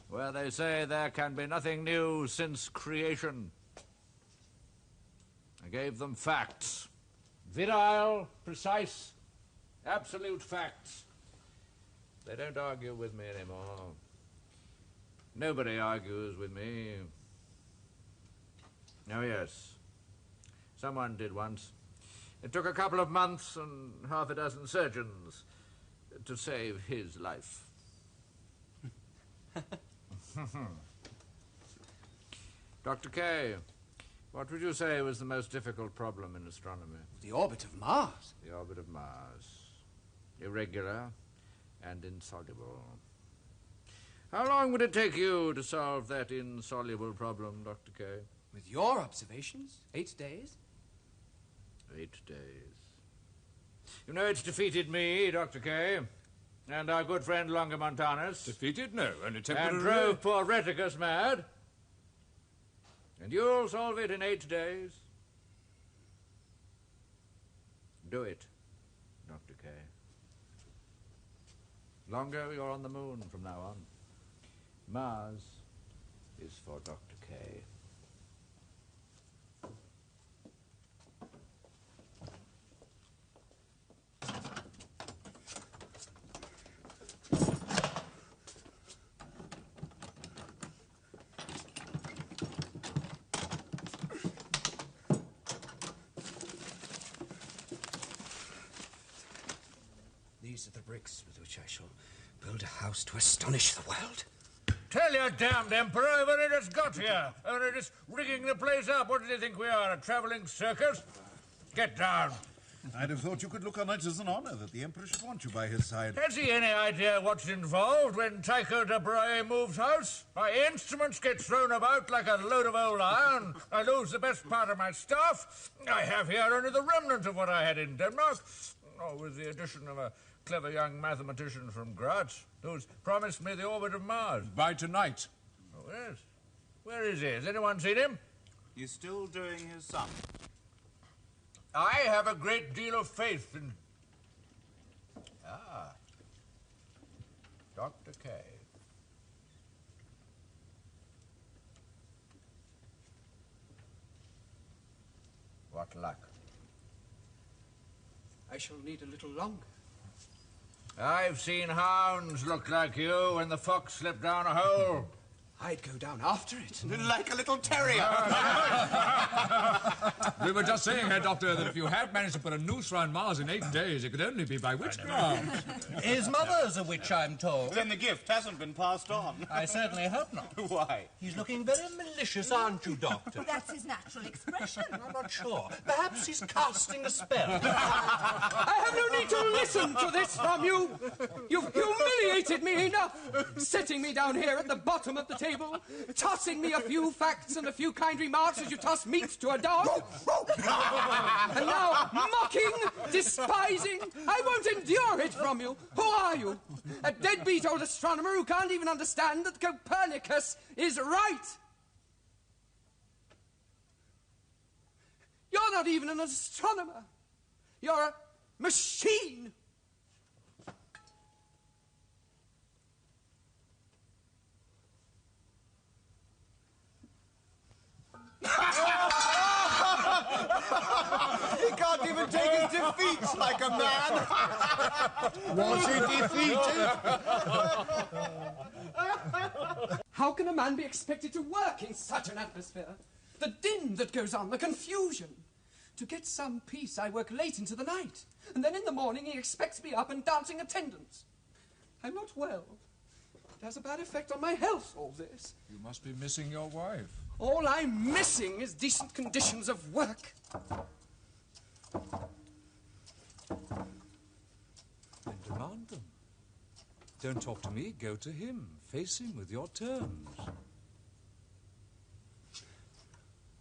where they say there can be nothing new since creation. I gave them facts. Virile, precise, absolute facts. They don't argue with me anymore. Nobody argues with me. Oh, yes. Someone did once. It took a couple of months and half a dozen surgeons to save his life. Dr. K, what would you say was the most difficult problem in astronomy? The orbit of Mars. The orbit of Mars. Irregular and insoluble. How long would it take you to solve that insoluble problem, Dr. K? With your observations, 8 days? 8 days. You know, it's defeated me, Dr. K, and our good friend Longomontanus. Defeated? No, only temporarily. And drove poor Reticus mad. And you'll solve it in 8 days. Do it, Dr. K. Longo, you're on the moon from now on. Mars is for Dr. K. These are the bricks with which I shall build a house to astonish the world. Tell your damned emperor I've only just got here. Only just rigging the place up. What do you think we are, a travelling circus? Get down. I'd have thought you could look on it as an honor that the emperor should want you by his side. Has he any idea what's involved when Tycho de Brahe moves house? My instruments get thrown about like a load of old iron. I lose the best part of my staff. I have here only the remnant of what I had in Denmark. Oh, with the addition of a clever young mathematician from Graz who's promised me the orbit of Mars. By tonight. Oh, yes. Where is he? Has anyone seen him? He's still doing his sum. I have a great deal of faith in... Ah. Dr. K. What luck. I shall need a little longer. I've seen hounds look like you when the fox slipped down a hole. I'd go down after it. Like a little terrier. We were just saying, Herr Doctor, that if you had managed to put a noose round Mars in 8 days, it could only be by witchcraft. His mother's a witch, I'm told. Then the gift hasn't been passed on. I certainly hope not. Why? He's looking very malicious, aren't you, Doctor? That's his natural expression. I'm not sure. Perhaps he's casting a spell. I have no need to listen to this from you. You've humiliated me enough, sitting me down here at the bottom of the table, tossing me a few facts and a few kind remarks as you toss meat to a dog. And now mocking, despising. I won't endure it from you. Who are you? A deadbeat old astronomer who can't even understand that Copernicus is right. You're not even an astronomer. You're a machine. He can't even take his defeats like a man. Was he defeated? How can a man be expected to work in such an atmosphere? The din that goes on, the confusion. To get some peace, I work late into the night. And then in the morning, he expects me up and dancing attendance. I'm not well. It has a bad effect on my health, all this. You must be missing your wife. All I'm missing is decent conditions of work. Then demand them. Don't talk to me, go to him. Face him with your terms.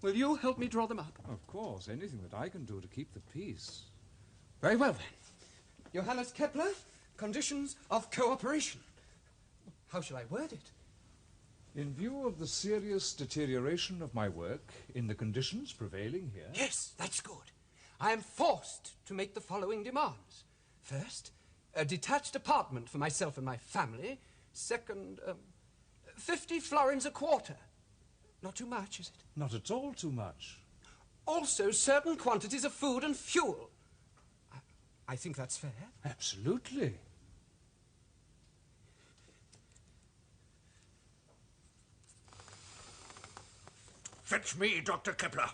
Will you help me draw them up? Of course, anything that I can do to keep the peace. Very well, then. Johannes Kepler, conditions of cooperation. How shall I word it? In view of the serious deterioration of my work in the conditions prevailing here... Yes, that's good. I am forced to make the following demands. First, a detached apartment for myself and my family. Second, 50 florins a quarter. Not too much, is it? Not at all too much. Also, certain quantities of food and fuel. I think that's fair. Absolutely. Fetch me, Dr. Kepler.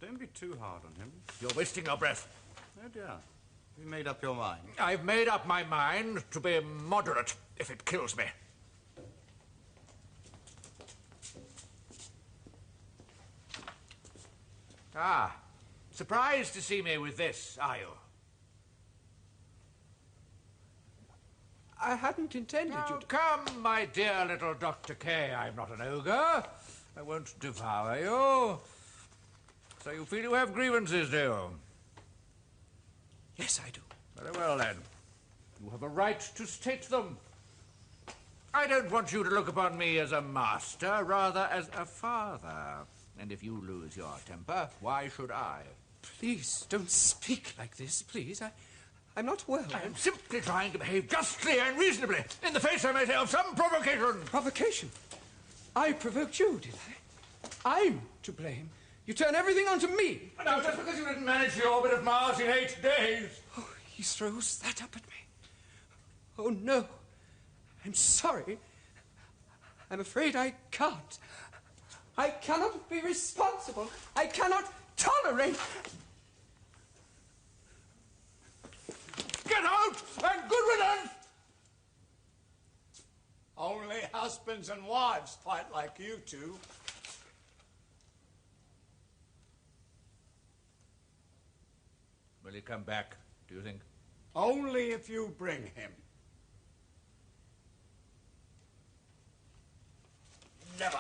Don't be too hard on him. You're wasting your breath. Oh dear. You made up your mind. I've made up my mind to be moderate if it kills me. Ah, surprised to see me with this, are you? I hadn't intended you to... Come, my dear little Dr. K. I'm not an ogre. I won't devour you. So you feel you have grievances, do you? Yes, I do. Very well, then. You have a right to state them. I don't want you to look upon me as a master, rather as a father. And if you lose your temper, why should I? Please, don't speak like this, please. I'm not well. I'm simply trying to behave justly and reasonably, in the face, I may say, of some provocation. Provocation? I provoked you, did I? I'm to blame. You turn everything onto me. Now, just because you didn't manage the orbit of Mars in 8 days. Oh, he throws that up at me. Oh, no. I'm sorry. I'm afraid I can't. I cannot be responsible. I cannot tolerate... Get out and good riddance! Only husbands and wives fight like you two. Will he come back, do you think? Only if you bring him. Never.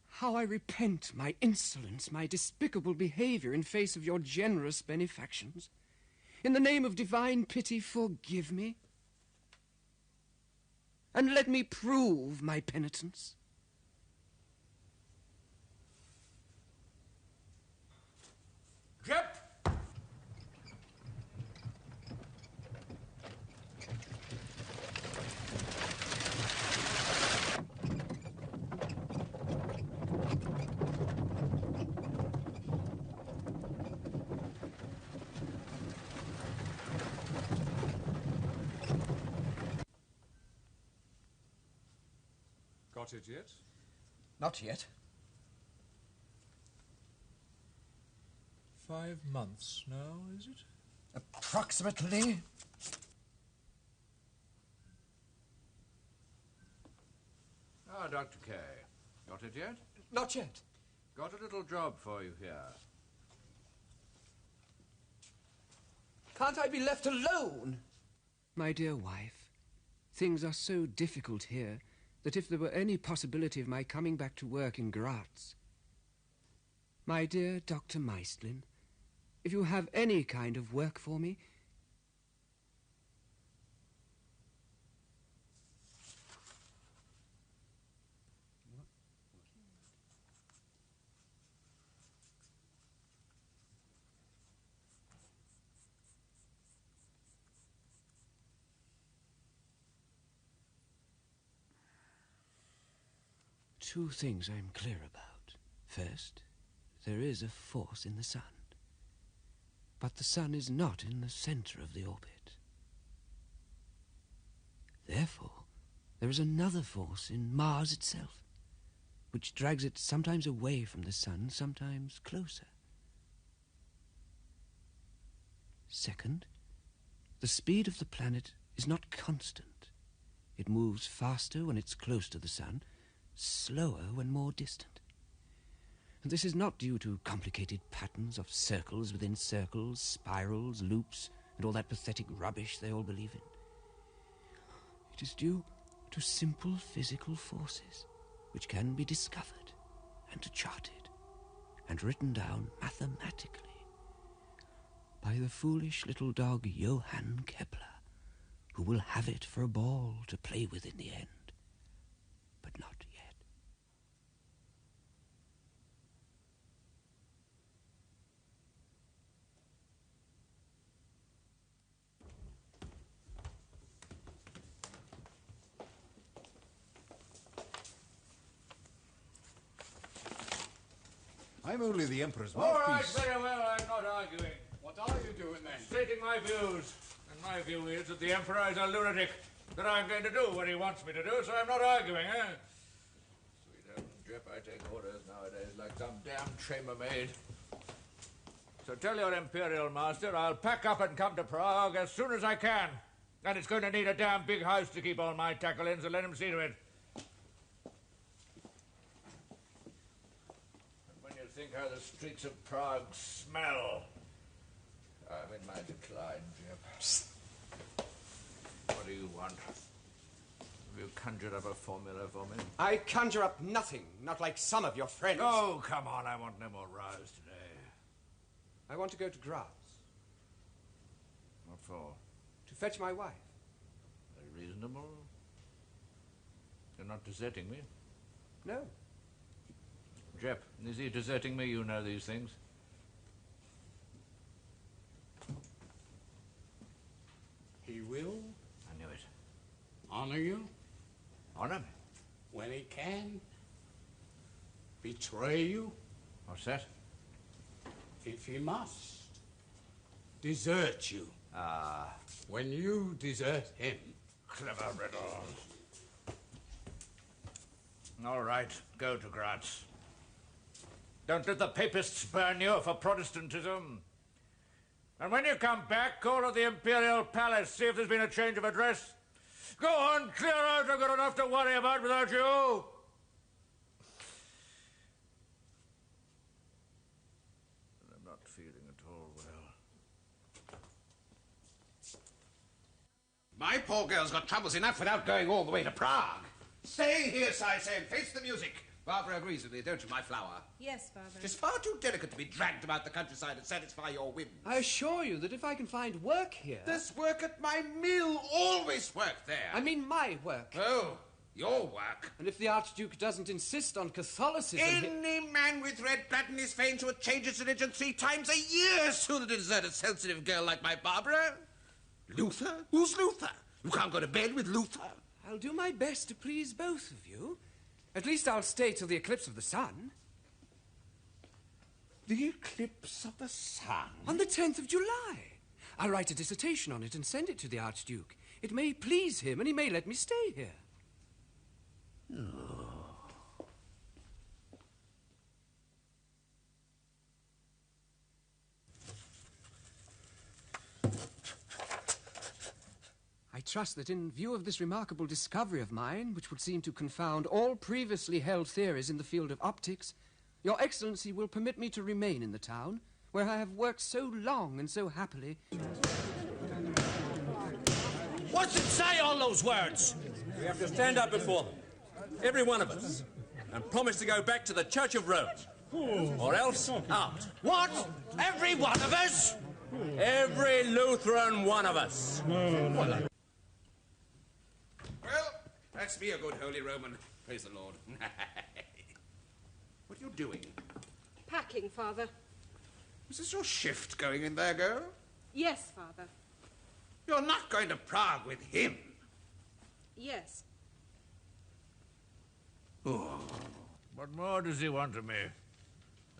How I repent my insolence, my despicable behavior in face of your generous benefactions. In the name of divine pity, forgive me. And let me prove my penitence. Jep! got it yet? Not yet. 5 months now, is it? Approximately. Ah, Dr. Kay. Got it yet? Not yet. Got a little job for you here. Can't I be left alone? My dear wife, things are so difficult here that if there were any possibility of my coming back to work in Graz... My dear Dr. Meistlin, if you have any kind of work for me... Two things I'm clear about. First, there is a force in the sun. But the sun is not in the center of the orbit. Therefore, there is another force in Mars itself, which drags it sometimes away from the sun, sometimes closer. Second, the speed of the planet is not constant. It moves faster when it's close to the sun, slower when more distant. And this is not due to complicated patterns of circles within circles, spirals, loops, and all that pathetic rubbish they all believe in. It is due to simple physical forces which can be discovered and charted and written down mathematically by the foolish little dog Johann Kepler, who will have it for a ball to play with in the end, but not yet. I'm only the Emperor's All right, mouthpiece. very well, I'm not arguing. What are you doing then? Stating my views. And my view is that the Emperor is a lunatic, that I'm going to do what he wants me to do, so I'm not arguing, eh? Sweet Jep, I take orders nowadays like some damn chambermaid. So tell your Imperial Master I'll pack up and come to Prague as soon as I can. And it's going to need a damn big house to keep all my tackle in, so let him see to it. Think how the streets of Prague smell. I'm in my decline, Jep. What do you want? Have you conjured up a formula for me? I conjure up nothing, not like some of your friends. Oh, come on, I want no more rows today. I want to go to Graz. What for? To fetch my wife. Very reasonable. You're not deserting me? No. Jep, is he deserting me? You know these things. He will I knew it. honor you Honor me? when he can. Betray you What's that? if he must. Desert you. Ah. When you desert him. Clever riddles. All right, go to Graz. Don't let the papists burn you for Protestantism. And when you come back, call at the Imperial Palace, see if there's been a change of address. Go on, clear out. I've got enough to worry about without you. I'm not feeling at all well. My poor girl's got troubles enough without going all the way to Prague. Stay here, I say, and face the music. Barbara agrees with me, don't you, my flower? Yes, Father. It is far too delicate to be dragged about the countryside and satisfy your whims. I assure you that if I can find work here... There's work at my mill. Always work there. I mean my work. Oh, your work. And if the Archduke doesn't insist on Catholicism... Any man with red blood in his veins would change his religion 3 times a year sooner than desert a sensitive girl like my Barbara. Luther? Who's Luther? You can't go to bed with Luther. I'll do my best to please both of you. At least I'll stay till the eclipse of the sun. The eclipse of the sun? On the 10th of July. I'll write a dissertation on it and send it to the Archduke. It may please him, and he may let me stay here. Oh. trust that in view of this remarkable discovery of mine, which would seem to confound all previously held theories in the field of optics, Your Excellency will permit me to remain in the town, where I have worked so long and so happily. What's it say, all those words? We have to stand up before them, every one of us, and promise to go back to the Church of Rome, or else out. What? Every one of us? Every Lutheran one of us. Well, that's me, a good holy Roman. Praise the Lord. What are you doing? Packing, Father. Is this your shift going in there, girl? Yes, Father. You're not going to Prague with him. Yes. Oh. What more does he want of me?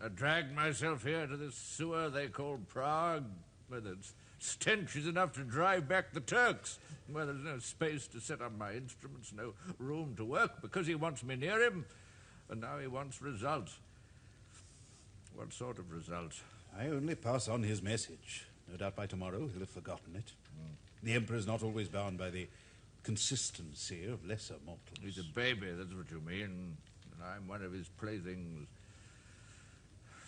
I dragged myself here to this sewer they call Prague, where the stench is enough to drive back the Turks, where there's no space to set up my instruments, no room to work, because he wants me near him, and now he wants results. What sort of results? I only pass on his message. No doubt by tomorrow he'll have forgotten it. The Emperor's not always bound by the consistency of lesser mortals. He's a baby, that's what you mean, and I'm one of his playthings.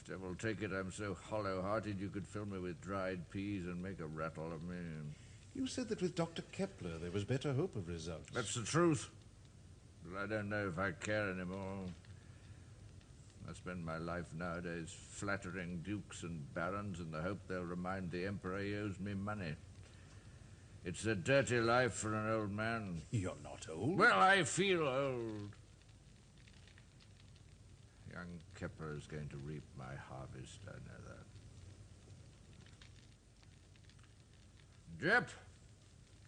Devil take it, I'm so hollow-hearted you could fill me with dried peas and make a rattle of me. You said that with Dr. Kepler there was better hope of results. That's the truth. But I don't know if I care anymore. I spend my life nowadays flattering dukes and barons in the hope they'll remind the Emperor he owes me money. It's a dirty life for an old man. You're not old. Well, I feel old. Young Kepler is going to reap my harvest, I know that. Jep!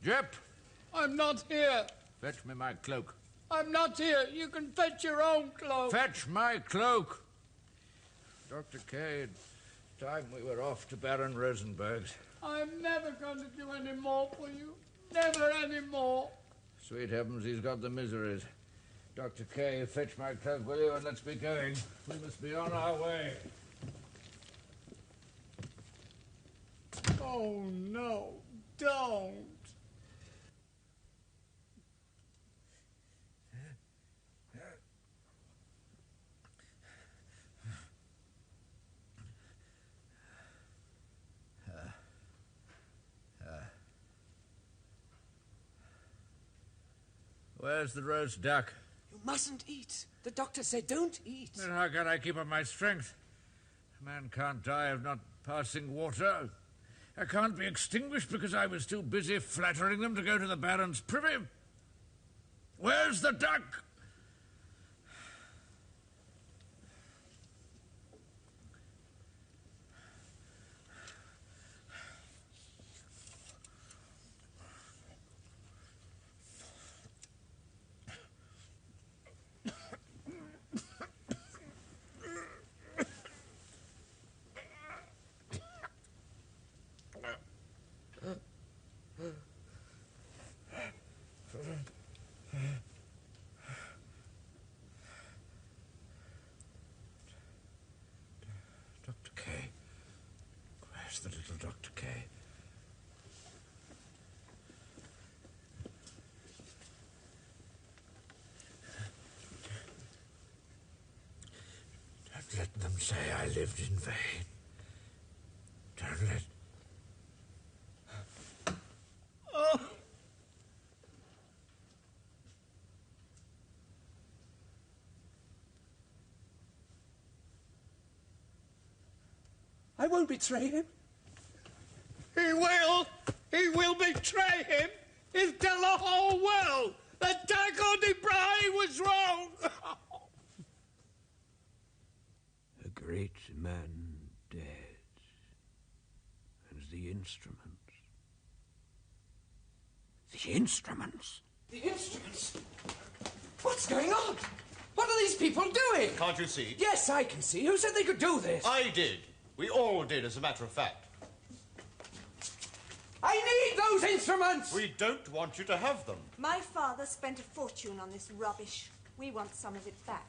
Jep! I'm not here. Fetch me my cloak. I'm not here. You can fetch your own cloak. Fetch my cloak! Dr. K, it's time we were off to Baron Rosenberg's. I'm never going to do any more for you. Never any more. Sweet heavens, he's got the miseries. Dr. K, fetch my cloak, will you, and let's be going. We must be on our way. Oh, no. Don't. Where's the roast duck? You mustn't eat. The doctor said don't eat. Then how can I keep up my strength? A man can't die of not passing water. I can't be extinguished because I was too busy flattering them to go to the Baron's privy. Where's the duck? Dr. K. Where's the little Dr. K? Don't let them say I lived in vain. Don't let... Oh. I won't betray him. He will. He will betray him. He'll tell the whole world that Tycho de Brahe was wrong. A great man dead. And the instruments. The instruments? The instruments? What's going on? What are these people doing? Can't you see? Yes, I can see. Who said they could do this? I did. We all did, as a matter of fact. I need those instruments! We don't want you to have them. My father spent a fortune on this rubbish. We want some of it back.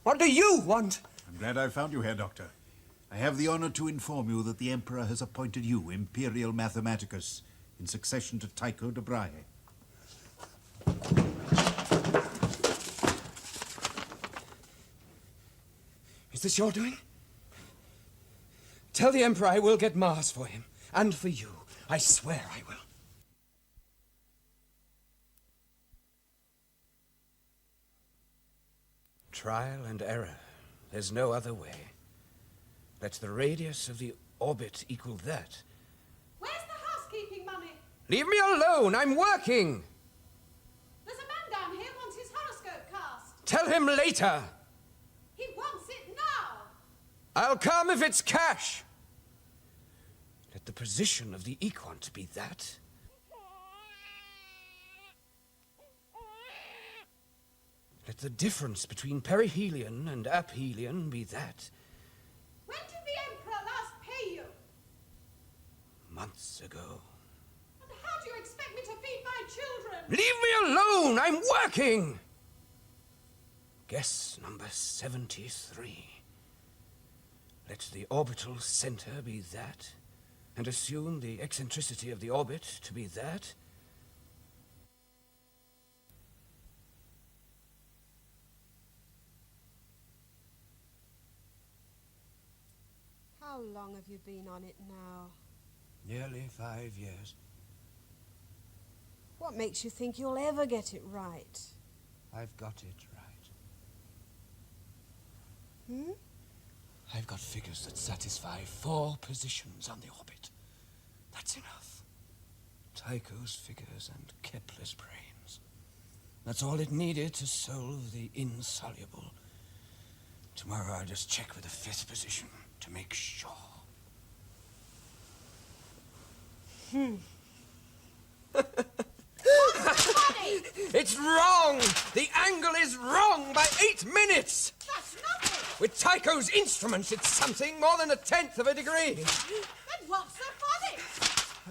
What do you want? I'm glad I found you here, Doctor. I have the honor to inform you that the Emperor has appointed you Imperial Mathematicus in succession to Tycho de Brahe. Is this your doing? Tell the Emperor I will get Mars for him, and for you. I swear I will. Trial and error. There's no other way. Let the radius of the orbit equal that. Where's the housekeeping money? Leave me alone! I'm working! There's a man down here wants his horoscope cast. Tell him later! He wants it now! I'll come if it's cash! Let the position of the equant be that. Let the difference between perihelion and aphelion be that. When did the Emperor last pay you? Months ago. And how do you expect me to feed my children? Leave me alone! I'm working! Guess number 73. Let the orbital center be that, and assume the eccentricity of the orbit to be that. How long have you been on it now? Nearly 5 years. What makes you think you'll ever get it right? I've got it right. Hmm? I've got figures that satisfy 4 positions on the orbit. That's enough. Tycho's figures and Kepler's brains. That's all it needed to solve the insoluble. Tomorrow I'll just check with the 5th position to make sure. It's wrong! The angle is wrong by 8 minutes! That's nothing! With Tycho's instruments, it's something more than 1/10 of a degree. Then what's so funny?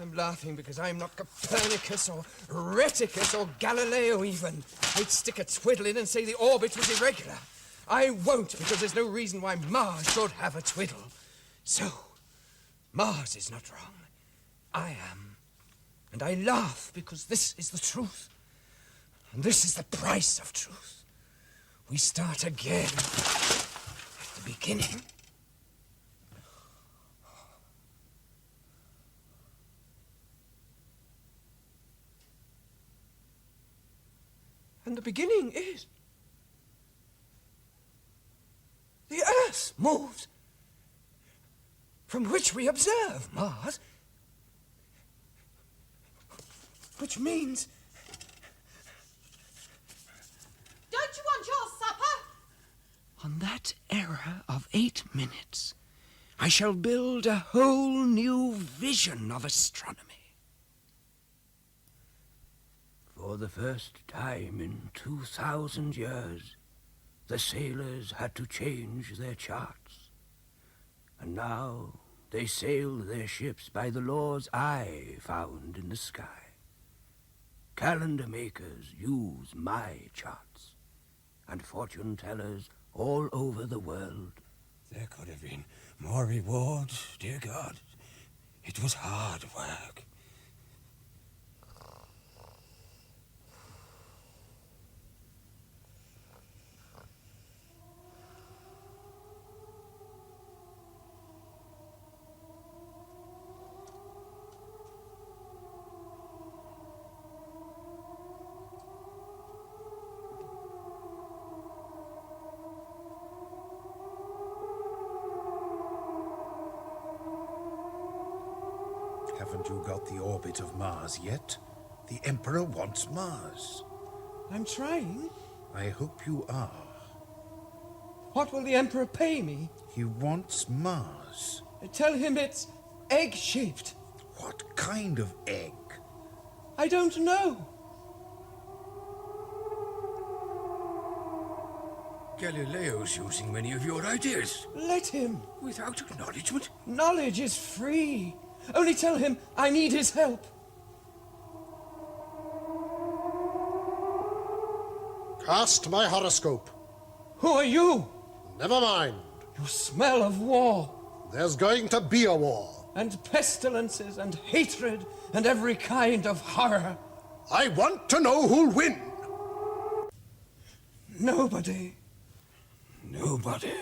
I'm laughing because I'm not Copernicus or Rheticus or Galileo even. I'd stick a twiddle in and say the orbit was irregular. I won't, because there's no reason why Mars should have a twiddle. So, Mars is not wrong. I am. And I laugh because this is the truth. And this is the price of truth. We start again at the beginning. And the beginning is the Earth moves, from which we observe Mars, which means... Don't you want your supper? On that error of 8 minutes, I shall build a whole new vision of astronomy. For the first time in 2,000 years, the sailors had to change their charts. And now they sail their ships by the law's eye found in the sky. Calendar makers use my charts, and fortune tellers all over the world. There could have been more reward, dear God. It was hard work. Haven't you got the orbit of Mars yet? The Emperor wants Mars. I'm trying. I hope you are. What will the Emperor pay me? He wants Mars. Tell him it's egg-shaped. What kind of egg? I don't know. Galileo's using many of your ideas. Let him. Without acknowledgement? Knowledge is free. Only tell him I need his help. Cast my horoscope. Who are you? Never mind. You smell of war. There's going to be a war. And pestilences and hatred and every kind of horror. I want to know who'll win. Nobody. Nobody.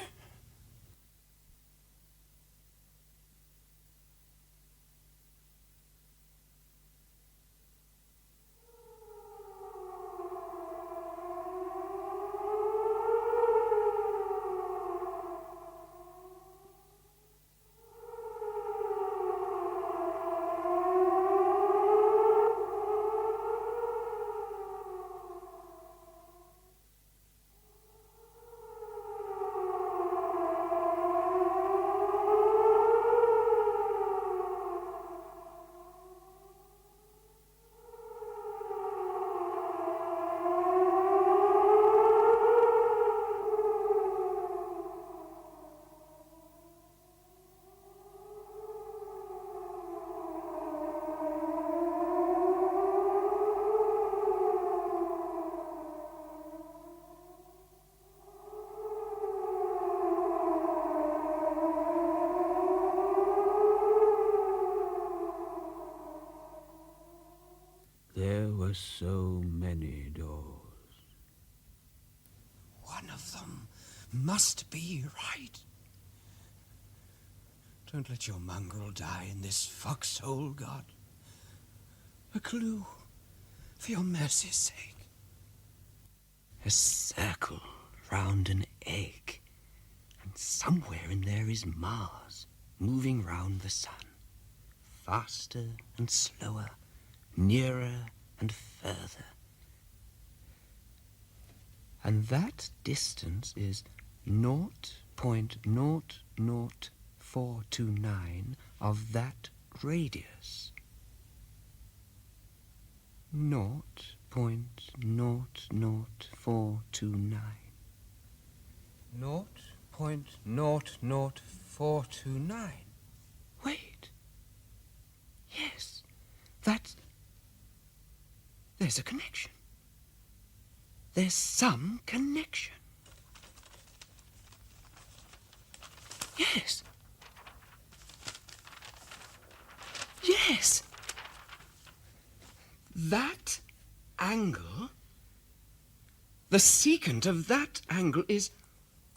There were so many doors. One of them must be right. Don't let your mongrel die in this foxhole, God. A clue, for your mercy's sake. A circle round an egg, and somewhere in there is Mars, moving round the sun, faster and slower, nearer and further. And that distance is 0.00429 of that radius. 0.00429. 0.00429. Wait. Yes, that's... There's a connection. There's some connection. Yes. Yes. That angle, the secant of that angle is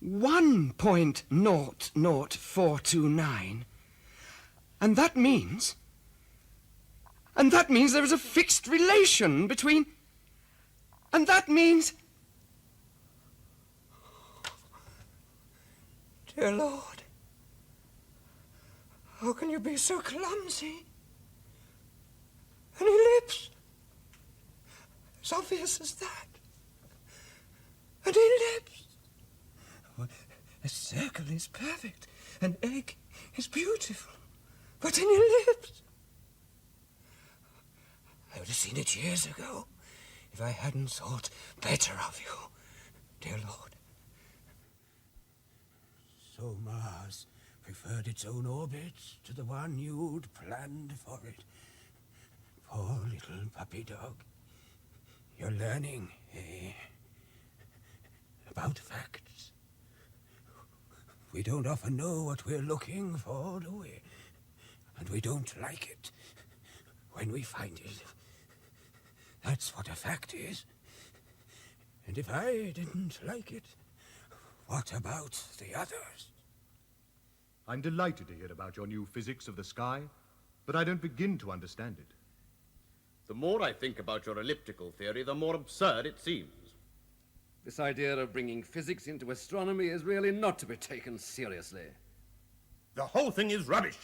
1.00429. And that means there is a fixed relation between... And that means... Dear Lord, how can you be so clumsy? Any lips? As obvious as that. Any lips? A circle is perfect. An egg is beautiful. But any lips? I would have seen it years ago if I hadn't thought better of you, dear Lord. So Mars preferred its own orbit to the one you'd planned for it. Poor little puppy dog. You're learning, eh? About facts. We don't often know what we're looking for, do we? And we don't like it when we find it. That's what a fact is. And if I didn't like it, what about the others? I'm delighted to hear about your new physics of the sky, but I don't begin to understand it. The more I think about your elliptical theory, the more absurd it seems. This idea of bringing physics into astronomy is really not to be taken seriously. The whole thing is rubbish.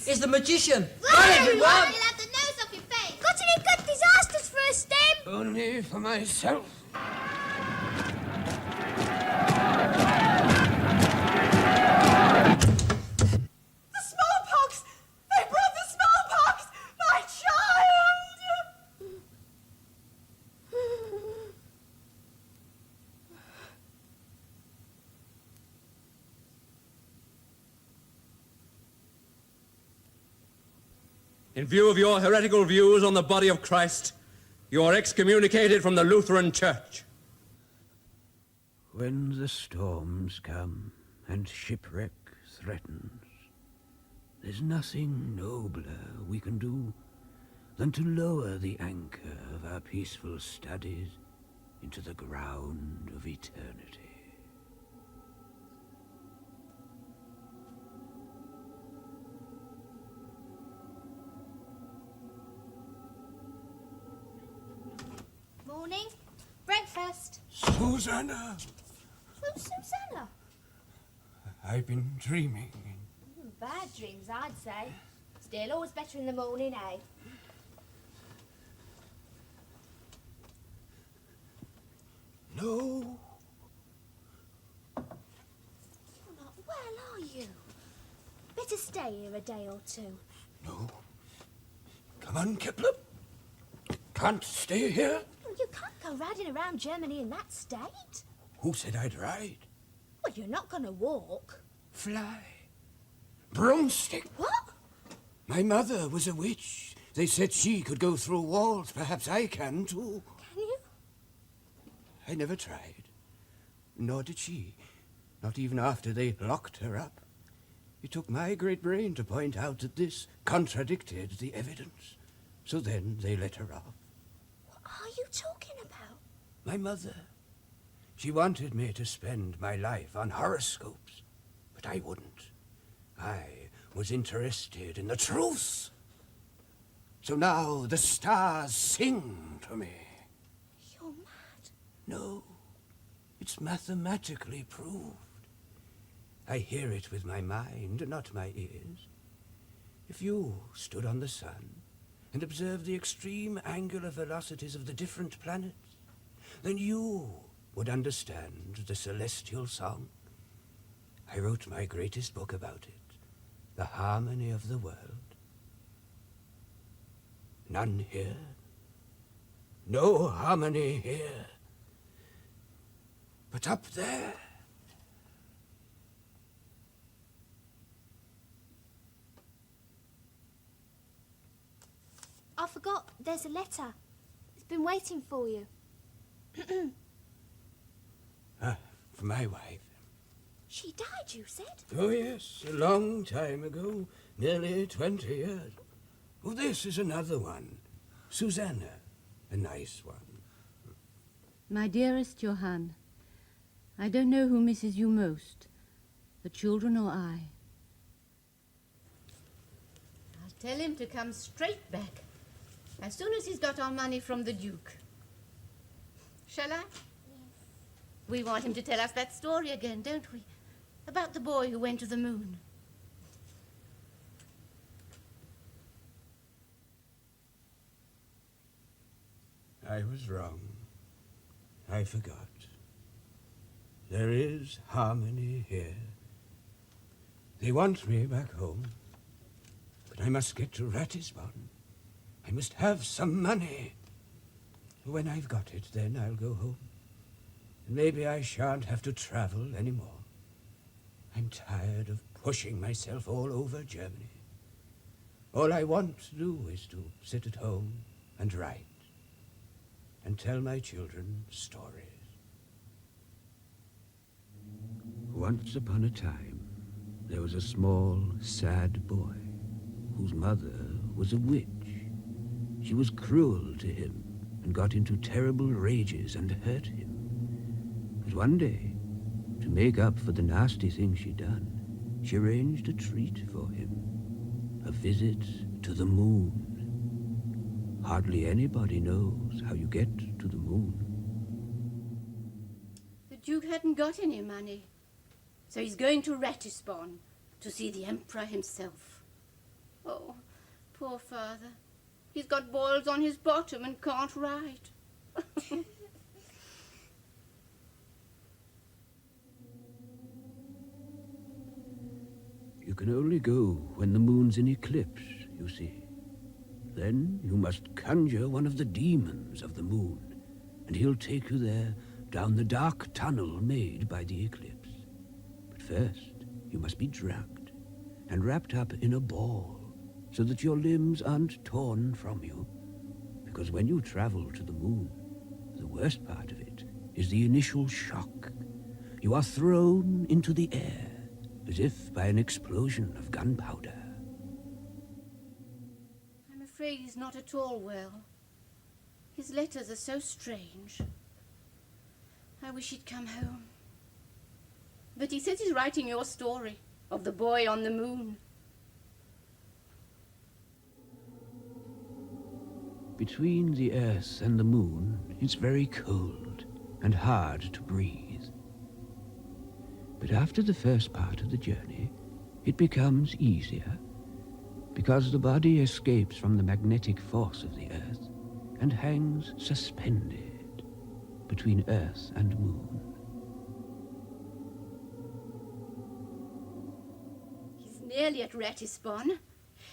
Is the magician. Run, everyone! You'll have the nose off your face. Got any good disasters for us, Stem? Only for myself. The smallpox! They brought the smallpox! My child! In view of your heretical views on the body of Christ, you are excommunicated from the Lutheran Church. When the storms come and shipwreck threatens, there's nothing nobler we can do than to lower the anchor of our peaceful studies into the ground of eternity. Morning. Breakfast. Susanna! Who's Susanna? I've been dreaming. Bad dreams, I'd say. Still, always better in the morning, eh? No. You're not well, are you? Better stay here a day or two. No. Come on, Kepler. Can't stay here. You can't go riding around Germany in that state. Who said I'd ride? Well, you're not going to walk. Fly. Broomstick. What? My mother was a witch. They said she could go through walls. Perhaps I can, too. Can you? I never tried. Nor did she. Not even after they locked her up. It took my great brain to point out that this contradicted the evidence. So then they let her off. What are you talking about? My mother. She wanted me to spend my life on horoscopes, but I wouldn't. I was interested in the truth. So now the stars sing to me. You're mad. No, it's mathematically proved. I hear it with my mind, not my ears. If you stood on the sun and observed the extreme angular velocities of the different planets, then you would understand the celestial song. I wrote my greatest book about it, The Harmony of the World. None here. No harmony here. But up there. I forgot. There's a letter. It's been waiting for you. For my wife. She died, you said? Oh, yes, a long time ago. Nearly 20 years. Oh, this is another one. Susanna. A nice one. My dearest Johann, I don't know who misses you most, the children or I. I'll tell him to come straight back, as soon as he's got our money from the Duke. Shall I? Yes. We want him to tell us that story again, don't we? About the boy who went to the moon. I was wrong. I forgot. There is harmony here. They want me back home. But I must get to Ratisbon. I must have some money. When I've got it, then I'll go home. And maybe I shan't have to travel anymore. I'm tired of pushing myself all over Germany. All I want to do is to sit at home and write and tell my children stories. Once upon a time, there was a small, sad boy whose mother was a witch. She was cruel to him and got into terrible rages and hurt him. But one day, to make up for the nasty thing she'd done, she arranged a treat for him. A visit to the moon. Hardly anybody knows how you get to the moon. The Duke hadn't got any money, so he's going to Ratisbon to see the Emperor himself. Oh, poor father. He's got boils on his bottom and can't write. You can only go when the moon's in eclipse, you see. Then you must conjure one of the demons of the moon, and he'll take you there down the dark tunnel made by the eclipse. But first, you must be drugged and wrapped up in a ball so that your limbs aren't torn from you. Because when you travel to the moon, the worst part of it is the initial shock. You are thrown into the air, as if by an explosion of gunpowder. I'm afraid he's not at all well. His letters are so strange. I wish he'd come home. But he says he's writing your story of the boy on the moon. Between the Earth and the moon, it's very cold and hard to breathe. But after the first part of the journey, it becomes easier, because the body escapes from the magnetic force of the Earth and hangs suspended between Earth and moon. He's nearly at Ratisbon.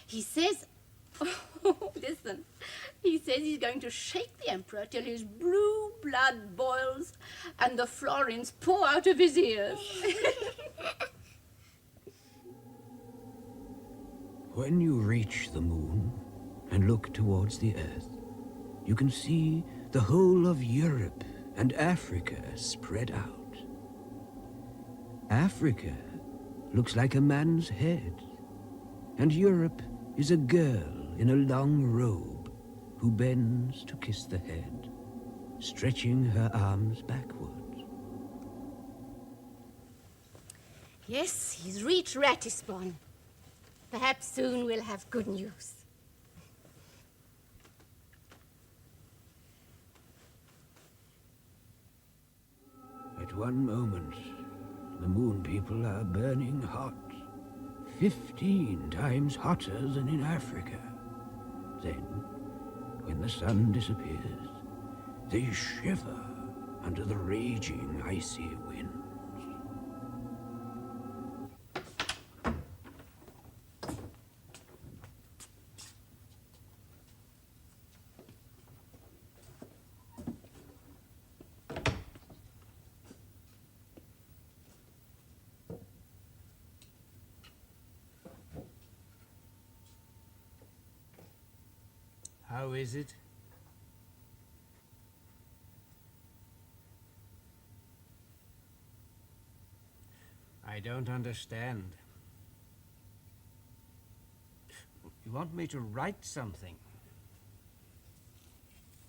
He says... Oh, listen. He says he's going to shake the Emperor till his blue blood boils and the florins pour out of his ears. When you reach the moon and look towards the Earth, you can see the whole of Europe and Africa spread out. Africa looks like a man's head, and Europe is a girl in a long robe who bends to kiss the head, stretching her arms backwards. Yes, he's reached Ratisbon. Perhaps soon we'll have good news. At one moment, the moon people are burning hot, 15 times hotter than in Africa. Then, when the sun disappears, they shiver under the raging icy winds. How is it? I don't understand. You want me to write something?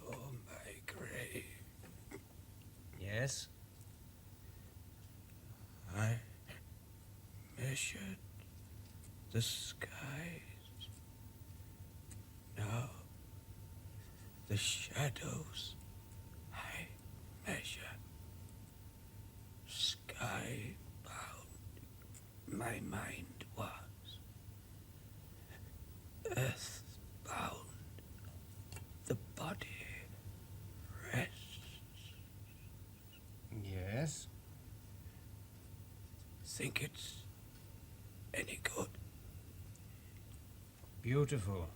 Oh, my grave. Yes? I measured the skies. Now, the shadows I measure. Sky bound my mind was. Earth bound the body rests. Yes? Think it's any good? Beautiful.